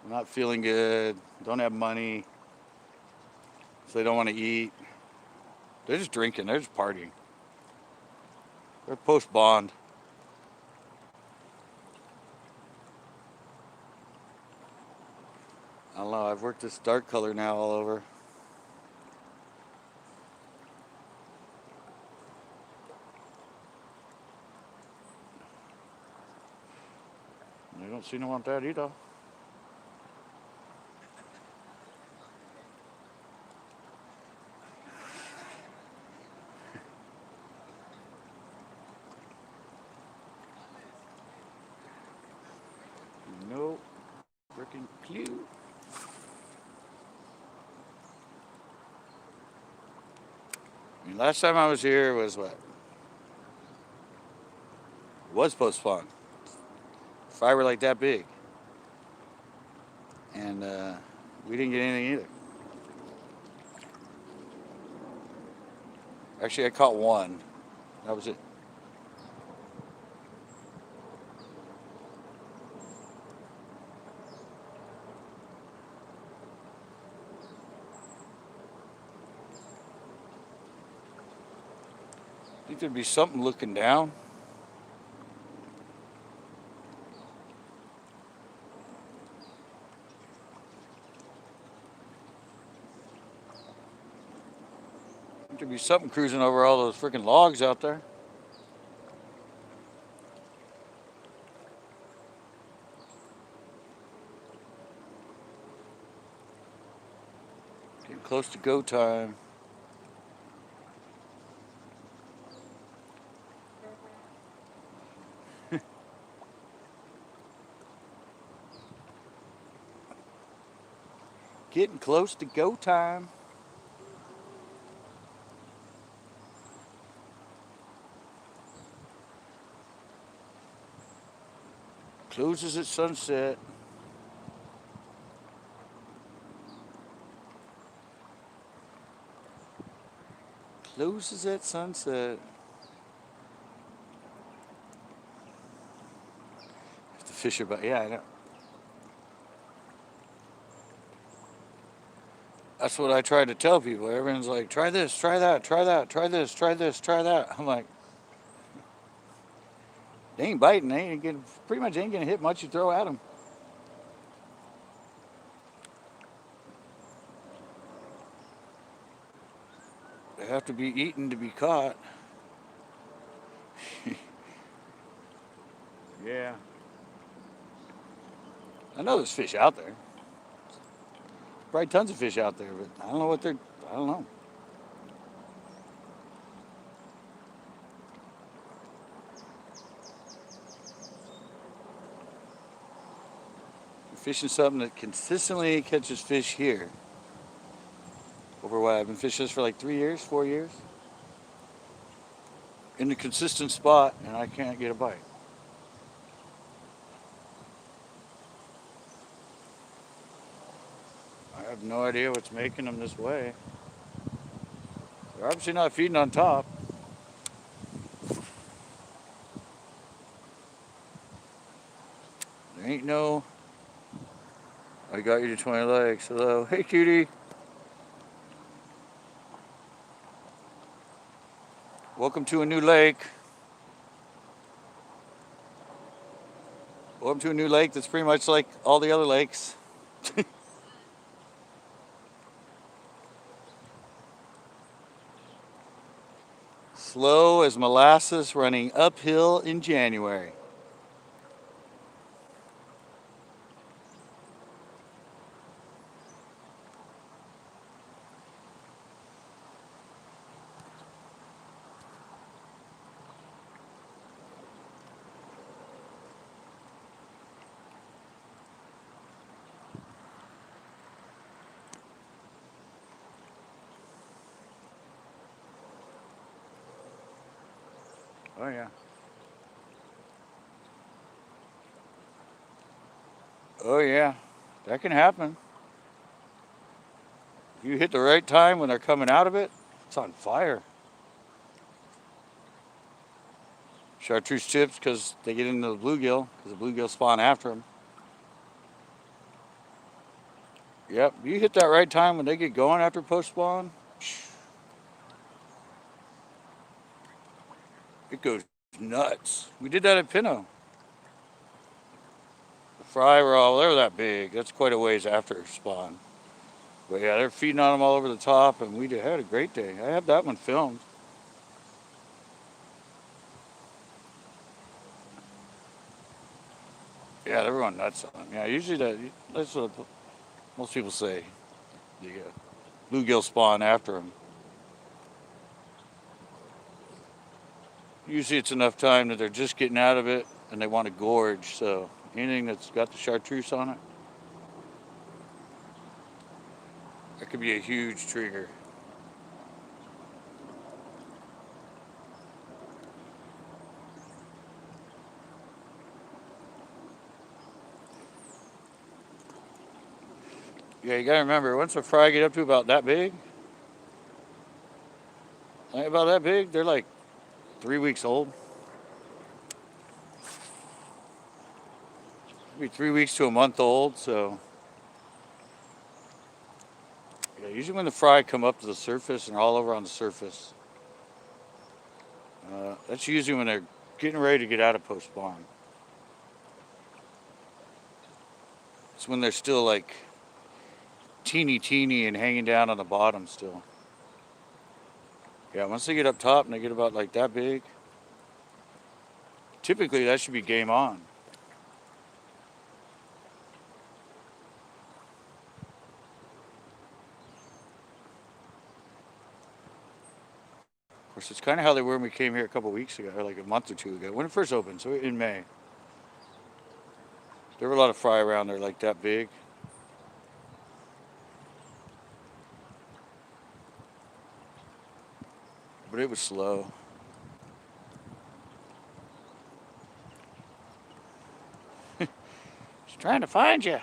Speaker 1: Not feeling good. Don't have money. So they don't want to eat. They're just drinking. They're just partying. They're post bond. I don't know. I've worked this dark color now all over. They don't seem to want that either. No freaking clue. I mean, last time I was here was what? It was post spawn. Fiber like that big. And we didn't get anything either. Actually, I caught one. That was it. I think there'd be something looking down. I think there'd be something cruising over all those freaking logs out there. Getting close to go time. Getting close to go time. Closes at sunset. Closes at sunset. Have to fish about. Yeah, I know. That's what I try to tell people. Everyone's like, try this, try that, try that, try this, try this, try that. I'm like, they ain't biting. They ain't getting, pretty much ain't gonna hit much you throw at them. They have to be eaten to be caught. Yeah. I know there's fish out there. Probably tons of fish out there, but I don't know what they're, I don't know. You're fishing something that consistently catches fish here. Over what, I've been fishing this for like 3 years, 4 years. In the consistent spot, and I can't get a bite. I have no idea what's making them this way. They're obviously not feeding on top. There ain't no, I got you to 20 legs. Hello. Hey, cutie. Welcome to a new lake. Welcome to a new lake that's pretty much like all the other lakes. Slow as molasses running uphill in January. Oh yeah. Oh yeah. That can happen. If you hit the right time when they're coming out of it, it's on fire. Chartreuse chips because they get into the bluegill because the bluegill spawn after them. Yep, you hit that right time when they get going after post spawn, it goes nuts. We did that at Pinot. The fry were all, they're that big. That's quite a ways after spawn. But yeah, they're feeding on them all over the top, and we had a great day. I have that one filmed. Yeah, they're going nuts on them. Yeah, usually that's what most people say. The bluegill spawn after them. Usually it's enough time that they're just getting out of it and they want to gorge. So anything that's got the chartreuse on it, that could be a huge trigger. Yeah, you gotta remember, once a fry get up to about that big, about that big, they're like 3 weeks old. Maybe 3 weeks to a month old. So yeah, usually when the fry come up to the surface and are all over on the surface, that's usually when they're getting ready to get out of post spawn. It's when they're still like teeny and hanging down on the bottom still. Yeah, once they get up top and they get about like that big, typically that should be game on. Of course, it's kind of how they were when we came here a couple weeks ago, or like a month or two ago, when it first opened, so in May. There were a lot of fry around there like that big. But it was slow. She's trying to find you.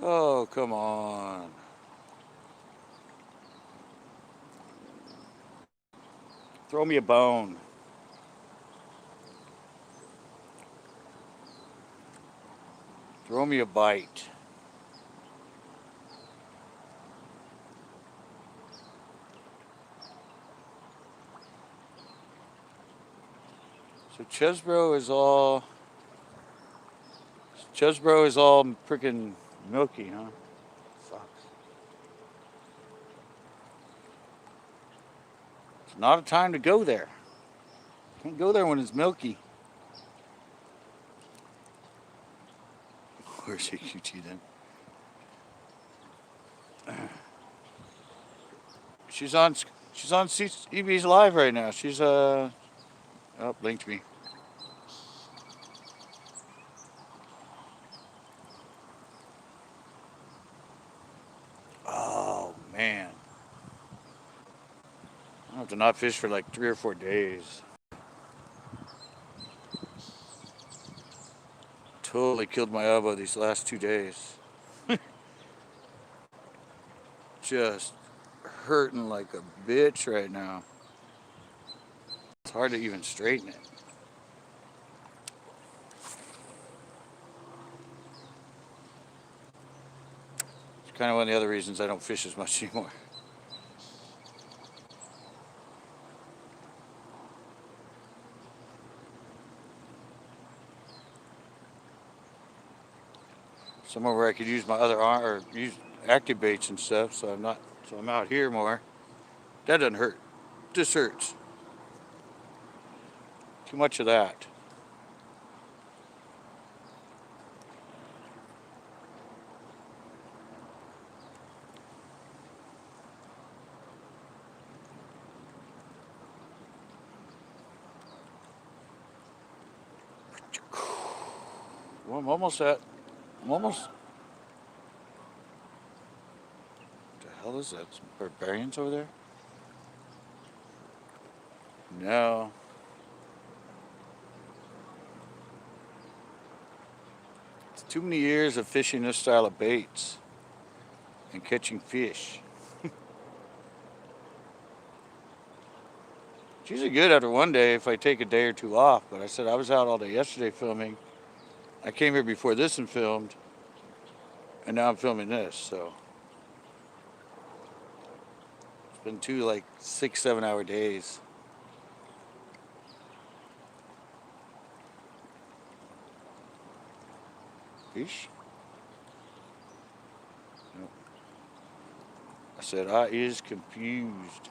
Speaker 1: Oh, come on. Throw me a bone. Throw me a bite. So Chesbro is all freaking milky, huh? Sucks. It's not a time to go there. Can't go there when it's milky. Where's AQT then? She's on CCB's live right now. She's oh, blinked me. Oh man. I have to not fish for like 3 or 4 days. Totally killed my elbow these last 2 days. Just hurting like a bitch right now. It's hard to even straighten it. It's kind of one of the other reasons I don't fish as much anymore. Somewhere where I could use my other arm or use active baits and stuff, so I'm out here more. That doesn't hurt. This hurts. Too much of that. Well, I'm almost at. I'm almost. What the hell is that? Some barbarians over there? No. It's too many years of fishing this style of baits and catching fish. It's usually good after one day if I take a day or two off, but I said I was out all day yesterday filming. I came here before this and filmed, and now I'm filming this, so it's been two like 6-7 hour days. Fish? No. I said I is confused.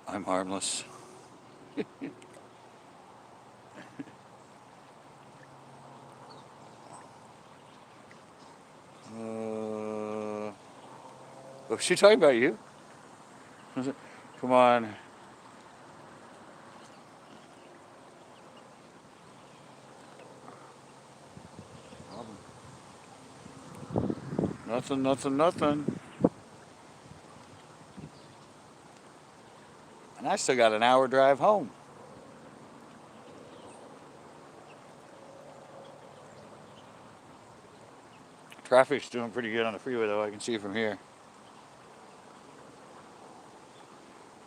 Speaker 1: I'm harmless. Was she talking about you? Come on. Nothing, nothing, nothing. And I still got an hour drive home. Traffic's doing pretty good on the freeway though, I can see it from here.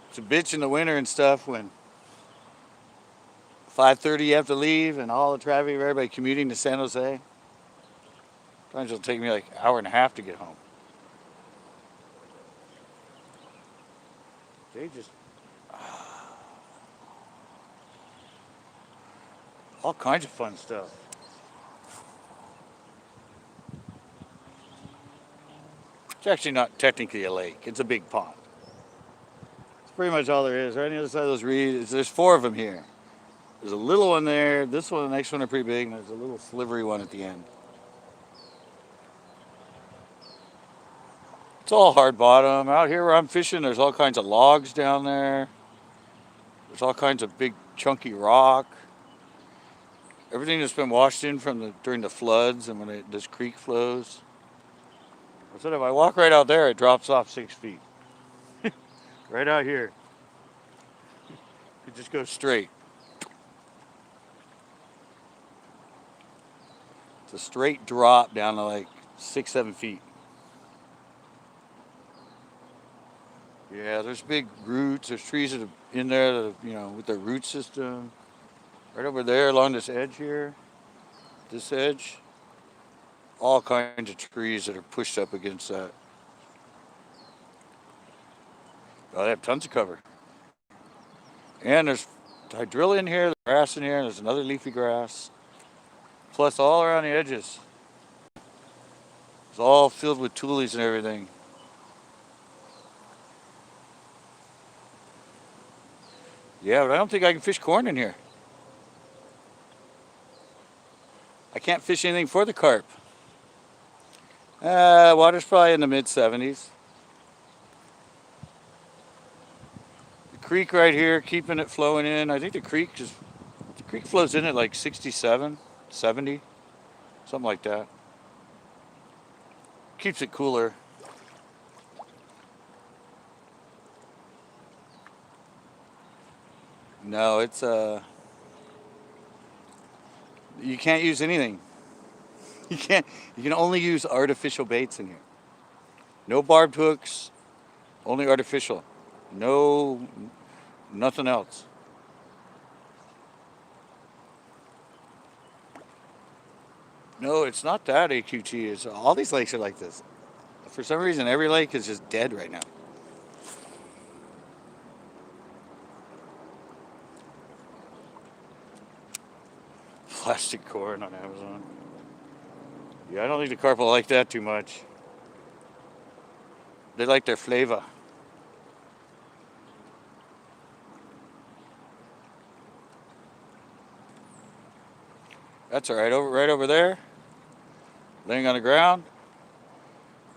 Speaker 1: It's a bitch in the winter and stuff when 5:30 you have to leave and all the traffic, everybody commuting to San Jose. Sometimes it'll take me like an hour and a half to get home. They just all kinds of fun stuff. It's actually not technically a lake. It's a big pond. It's pretty much all there is. Right on the other side of those reeds, there's 4 of them here. There's a little one there. This one, the next one are pretty big, and there's a little slivery one at the end. It's all hard bottom. Out here where I'm fishing, there's all kinds of logs down there. There's all kinds of big chunky rock. Everything that's been washed in from during the floods and when this creek flows. I said if I walk right out there, it drops off 6 feet. Right out here. It just goes straight. It's a straight drop down to like 6-7 feet. Yeah, there's big roots. There's trees that are in there that, you know, with their root system. Right over there along this edge here, this edge, all kinds of trees that are pushed up against that. Oh, they have tons of cover. And there's hydrilla in here, there's grass in here, and there's another leafy grass. Plus all around the edges. It's all filled with tulies and everything. Yeah, but I don't think I can fish corn in here. I can't fish anything for the carp. Water's probably in the mid-70s. The creek right here, keeping it flowing in. I think the creek flows in at like 67, 70, something like that. Keeps it cooler. No, it's you can't use anything. You can only use artificial baits in here. No barbed hooks, only artificial. No, nothing else. No, it's not that AQT. It's all these lakes are like this. For some reason, every lake is just dead right now. Plastic corn on Amazon. Yeah, I don't think the carp will like that too much. They like their flavor. That's all right. Right over there, laying on the ground,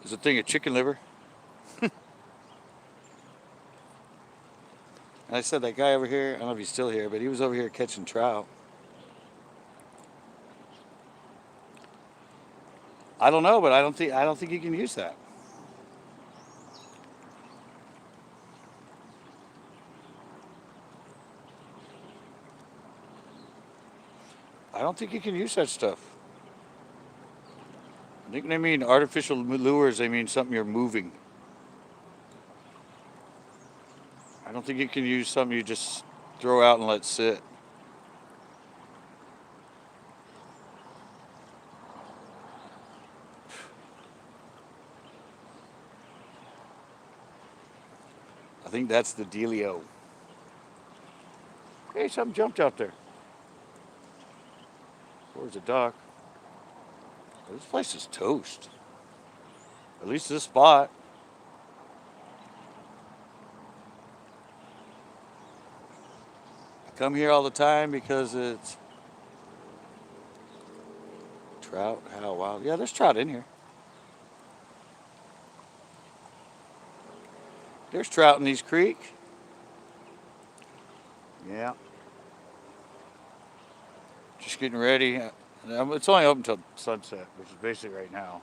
Speaker 1: is a thing of chicken liver. And I said that guy over here, I don't know if he's still here, but he was over here catching trout. I don't know, but I don't think you can use that. don't think you can use that stuff. I think they mean artificial lures, they mean something you're moving. I don't think you can use something you just throw out and let sit. I think that's the dealio. Hey, something jumped out there. Where's the duck? This place is toast. At least this spot. I come here all the time because it's trout. How wild. Yeah, there's trout in here. There's trout in these creeks. Yeah. Just getting ready. It's only open until sunset, which is basically right now.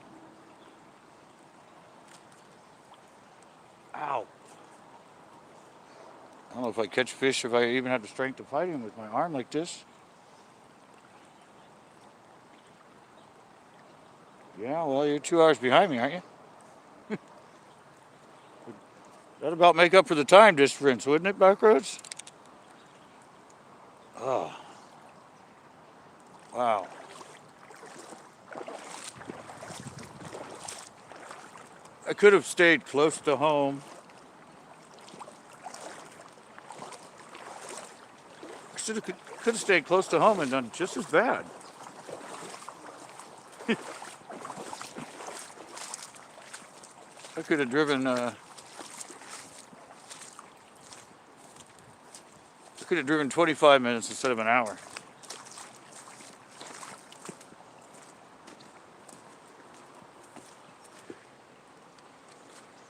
Speaker 1: Ow. I don't know if I catch fish, if I even have the strength to fight him with my arm like this. Yeah, well, you're 2 hours behind me, aren't you? That'd about make up for the time difference, wouldn't it, Backroads? Oh. Wow. I could have stayed close to home. Could have stayed close to home and done just as bad. I could have driven. I could have driven 25 minutes instead of an hour.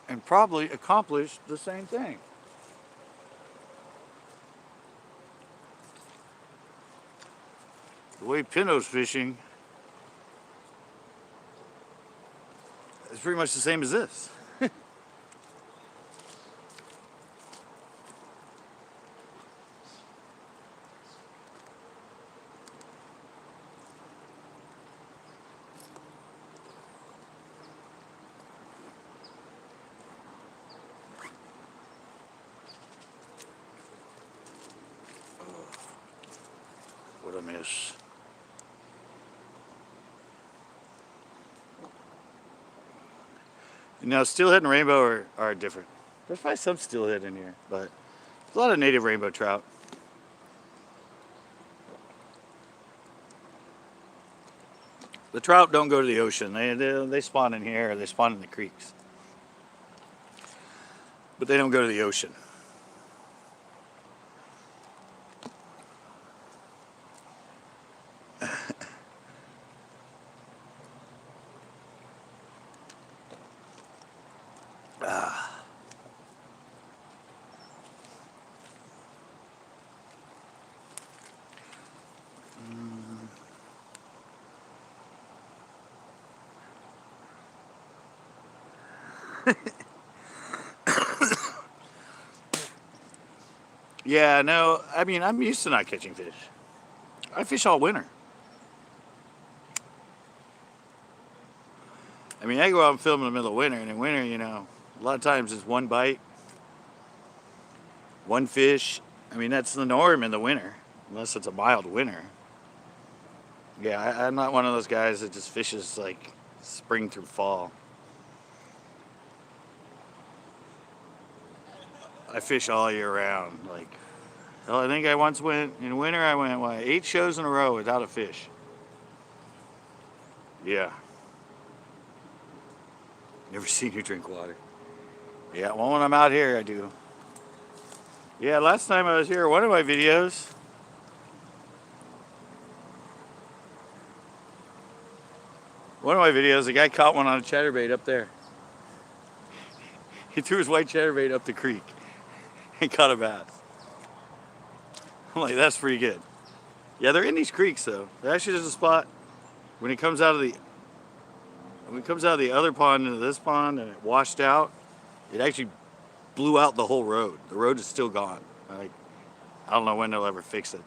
Speaker 1: And probably accomplished the same thing. The way Pinot's fishing is pretty much the same as this. What a miss. Now, steelhead and rainbow are different. There's probably some steelhead in here, but there's a lot of native rainbow trout. The trout don't go to the ocean. They spawn in here, or they spawn in the creeks. But they don't go to the ocean. Yeah, no, I mean, I'm used to not catching fish. I fish all winter. I mean, I go out and film in the middle of winter, and in winter, you know, a lot of times it's one bite, one fish. I mean, that's the norm in the winter, unless it's a mild winter. Yeah, I'm not one of those guys that just fishes like spring through fall. I fish all year round. Like, hell, I think I once went, in winter, I went, 8 shows in a row without a fish. Yeah. Never seen you drink water. Yeah, well, when I'm out here, I do. Yeah, last time I was here, one of my videos, the guy caught one on a chatterbait up there. He threw his white chatterbait up the creek and caught a bass. I'm like, that's pretty good. Yeah, they're in these creeks though. Actually, there's a spot when it comes out of the other pond into this pond and it washed out. It actually blew out the whole road. The road is still gone. Like, I don't know when they'll ever fix it.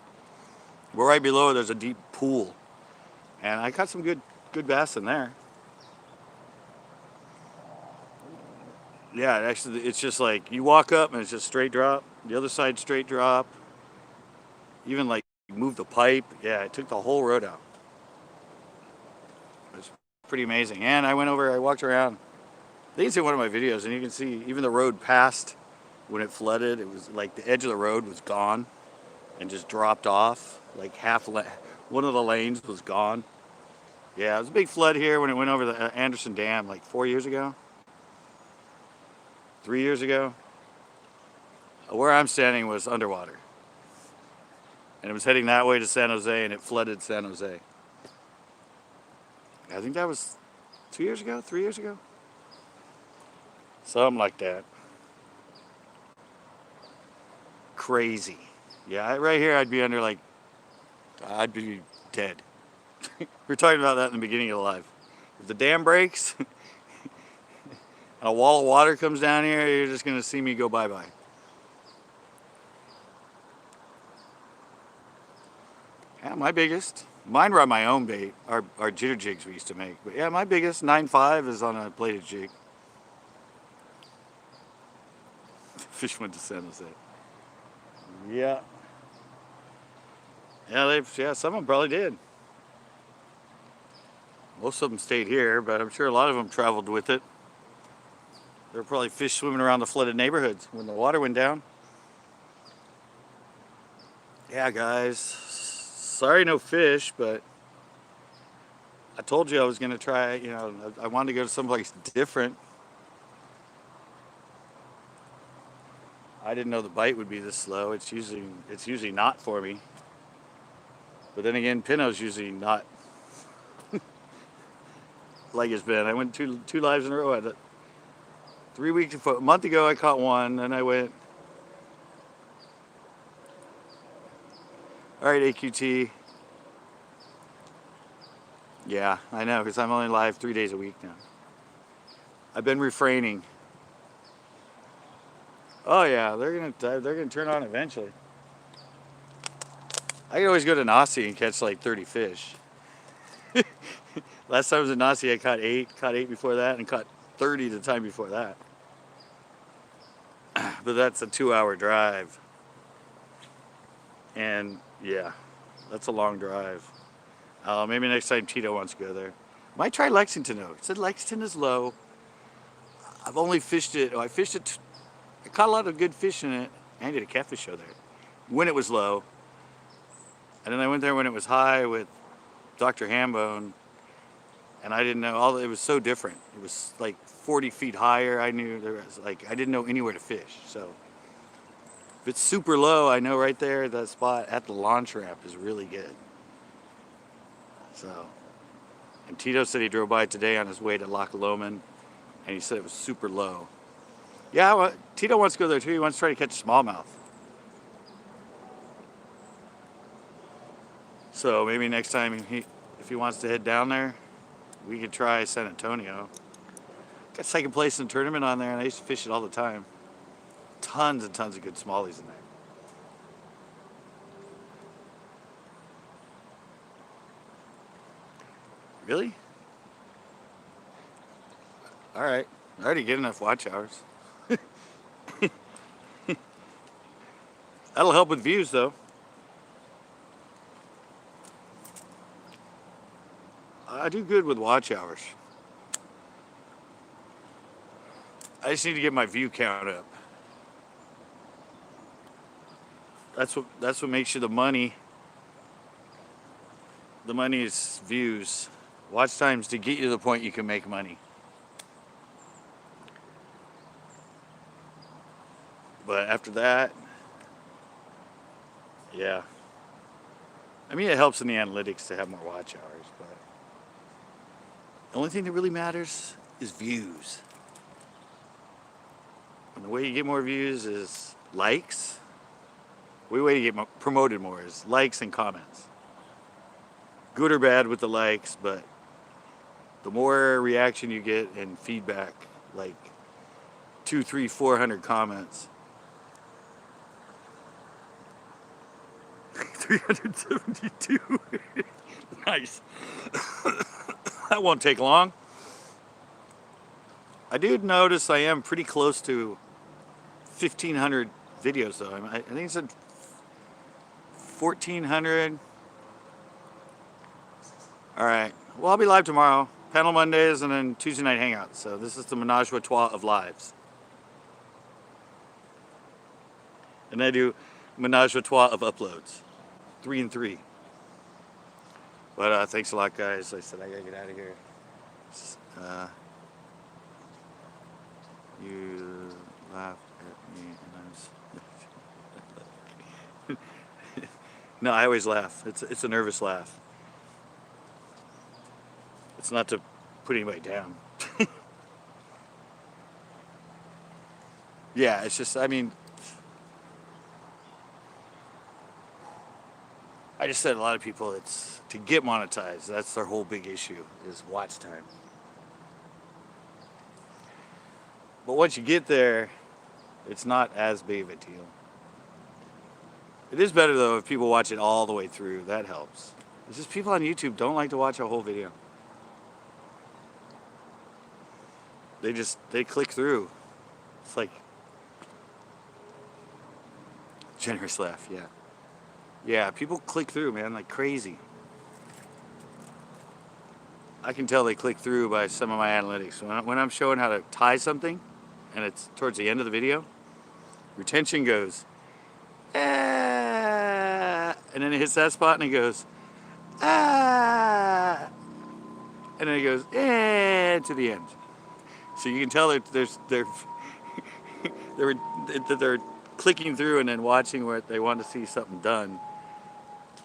Speaker 1: But right below there's a deep pool, and I caught some good bass in there. Yeah, actually, it's just like you walk up and it's just straight drop. The other side straight drop. Even like move the pipe. Yeah, it took the whole road out. It was pretty amazing. And I went over. I walked around. They can see one of my videos, and you can see even the road past when it flooded. It was like the edge of the road was gone and just dropped off. Like one of the lanes was gone. Yeah, it was a big flood here when it went over the Anderson Dam like 4 years ago. 3 years ago. Where I'm standing was underwater. And it was heading that way to San Jose, and it flooded San Jose. I think that was 2 years ago, 3 years ago. Something like that. Crazy. Yeah, right here I'd be under like, I'd be dead. We were talking about that in the beginning of the live. If the dam breaks and a wall of water comes down here, you're just going to see me go bye-bye. Yeah, my biggest. Mine were on my own bait, our jitter jigs we used to make. But yeah, my biggest 9.5 is on a plated jig. Fish went to San Jose. Yeah. Yeah, some of them probably did. Most of them stayed here, but I'm sure a lot of them traveled with it. There were probably fish swimming around the flooded neighborhoods when the water went down. Yeah, guys. Sorry no fish, but I told you I was going to try, I wanted to go to someplace different. I didn't know the bite would be this slow. It's usually not for me. But then again, Pinot's usually not like it's been. I went two lives in a row at it. 3 weeks ago, a month ago I caught one, then I went, all right, AQT. Yeah, I know, because I'm only live 3 days a week now. I've been refraining. Oh yeah, they're gonna turn on eventually. I could always go to Nasi and catch like 30 fish. Last time I was in Nasi, I caught 8 before that, and caught 30 the time before that. But that's a 2-hour drive. And yeah, that's a long drive. Maybe next time Tito wants to go there. Might try Lexington though. It said Lexington is low. I've only fished it. I caught a lot of good fish in it. I did a catfish show there when it was low. And then I went there when it was high with Dr. Hambone. And I didn't know, it was so different. It was like 40 feet higher. I knew there was I didn't know anywhere to fish. So if it's super low, I know right there, that spot at the launch ramp is really good. So, and Tito said he drove by today on his way to Loch Lomond, and he said it was super low. Yeah, well, Tito wants to go there too. He wants to try to catch smallmouth. So maybe next time if he wants to head down there, we could try San Antonio. Got second place in the tournament on there, and I used to fish it all the time. Tons and tons of good smallies in there. Really? All right. I already get enough watch hours. That'll help with views, though. I do good with watch hours. I just need to get my view count up. That's what makes you the money. The money is views. Watch times to get you to the point you can make money. But after that, yeah. I mean, it helps in the analytics to have more watch hours, but the only thing that really matters is views. And the way you get more views is likes. The way you get promoted more is likes and comments. Good or bad with the likes, but the more reaction you get and feedback, like 200, 300, 400 comments, 372. Nice. That won't take long. I do notice I am pretty close to 1,500 videos though. I think it's at 1,400. All right. Well, I'll be live tomorrow. Panel Mondays and then Tuesday night hangouts. So this is the menage a trois of lives. And I do menage a trois of uploads. 3 and 3. But thanks a lot, guys. Like I said, I gotta get out of here. You laugh at me and No, I always laugh. It's a nervous laugh. It's not to put anybody down. Yeah, it's just, I mean, I just said a lot of people, it's to get monetized. That's their whole big issue, is watch time. But once you get there, it's not as big of a deal. It is better though if people watch it all the way through. That helps. It's just people on YouTube don't like to watch a whole video. They click through. It's like generous laugh, yeah. Yeah, people click through, man, like crazy. I can tell they click through by some of my analytics. When I'm showing how to tie something, and it's towards the end of the video, retention goes, ah, and then it hits that spot and it goes, ah, and then it goes, to the end. So you can tell they're clicking through and then watching where they want to see something done,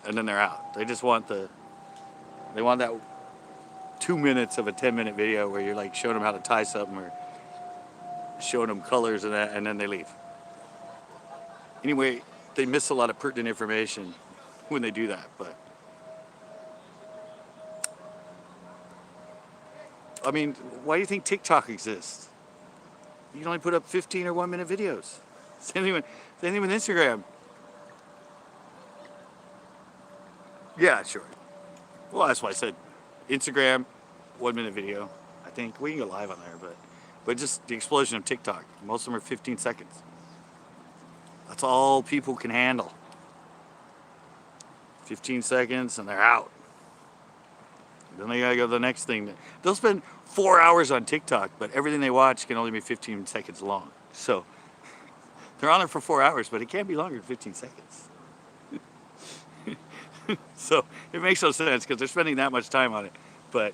Speaker 1: and then they're out. They just want they want that 2 minutes of a 10-minute video where you're like showing them how to tie something or showing them colors and that, and then they leave. Anyway, they miss a lot of pertinent information when they do that, but I mean, why do you think TikTok exists? You can only put up 15 or 1-minute videos. Same thing with Instagram. Yeah, sure. Well, that's why I said Instagram, 1-minute video. I think we can go live on there, but just the explosion of TikTok. Most of them are 15 seconds. That's all people can handle. 15 seconds and they're out. Then they gotta go to the next thing. They'll spend 4 hours on TikTok, but everything they watch can only be 15 seconds long. So they're on it for 4 hours, but it can't be longer than 15 seconds. So it makes no sense because they're spending that much time on it, but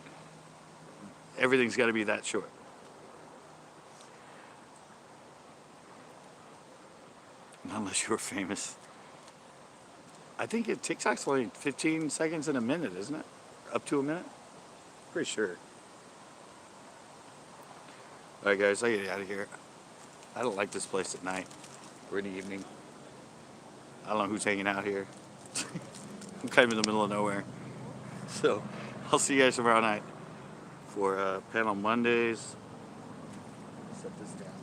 Speaker 1: everything's got to be that short. Unless you're famous. I think TikTok's only 15 seconds in a minute, isn't it? Up to a minute? Pretty sure. Alright guys, I get out of here. I don't like this place at night or in the evening. I don't know who's hanging out here. I'm kind of in the middle of nowhere. So, I'll see you guys tomorrow night for Panel Mondays. Set this down.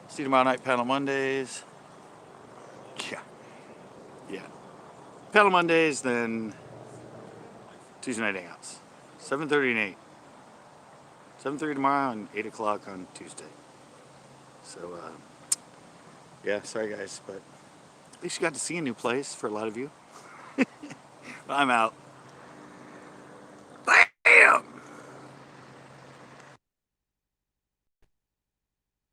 Speaker 1: See you tomorrow night, Panel Mondays. Yeah. Panel Mondays, then Tuesday night hangouts. 7:30 and 8. 7:30 tomorrow and 8 o'clock on Tuesday. So, yeah, sorry guys, but at least you got to see a new place for a lot of you. I'm out.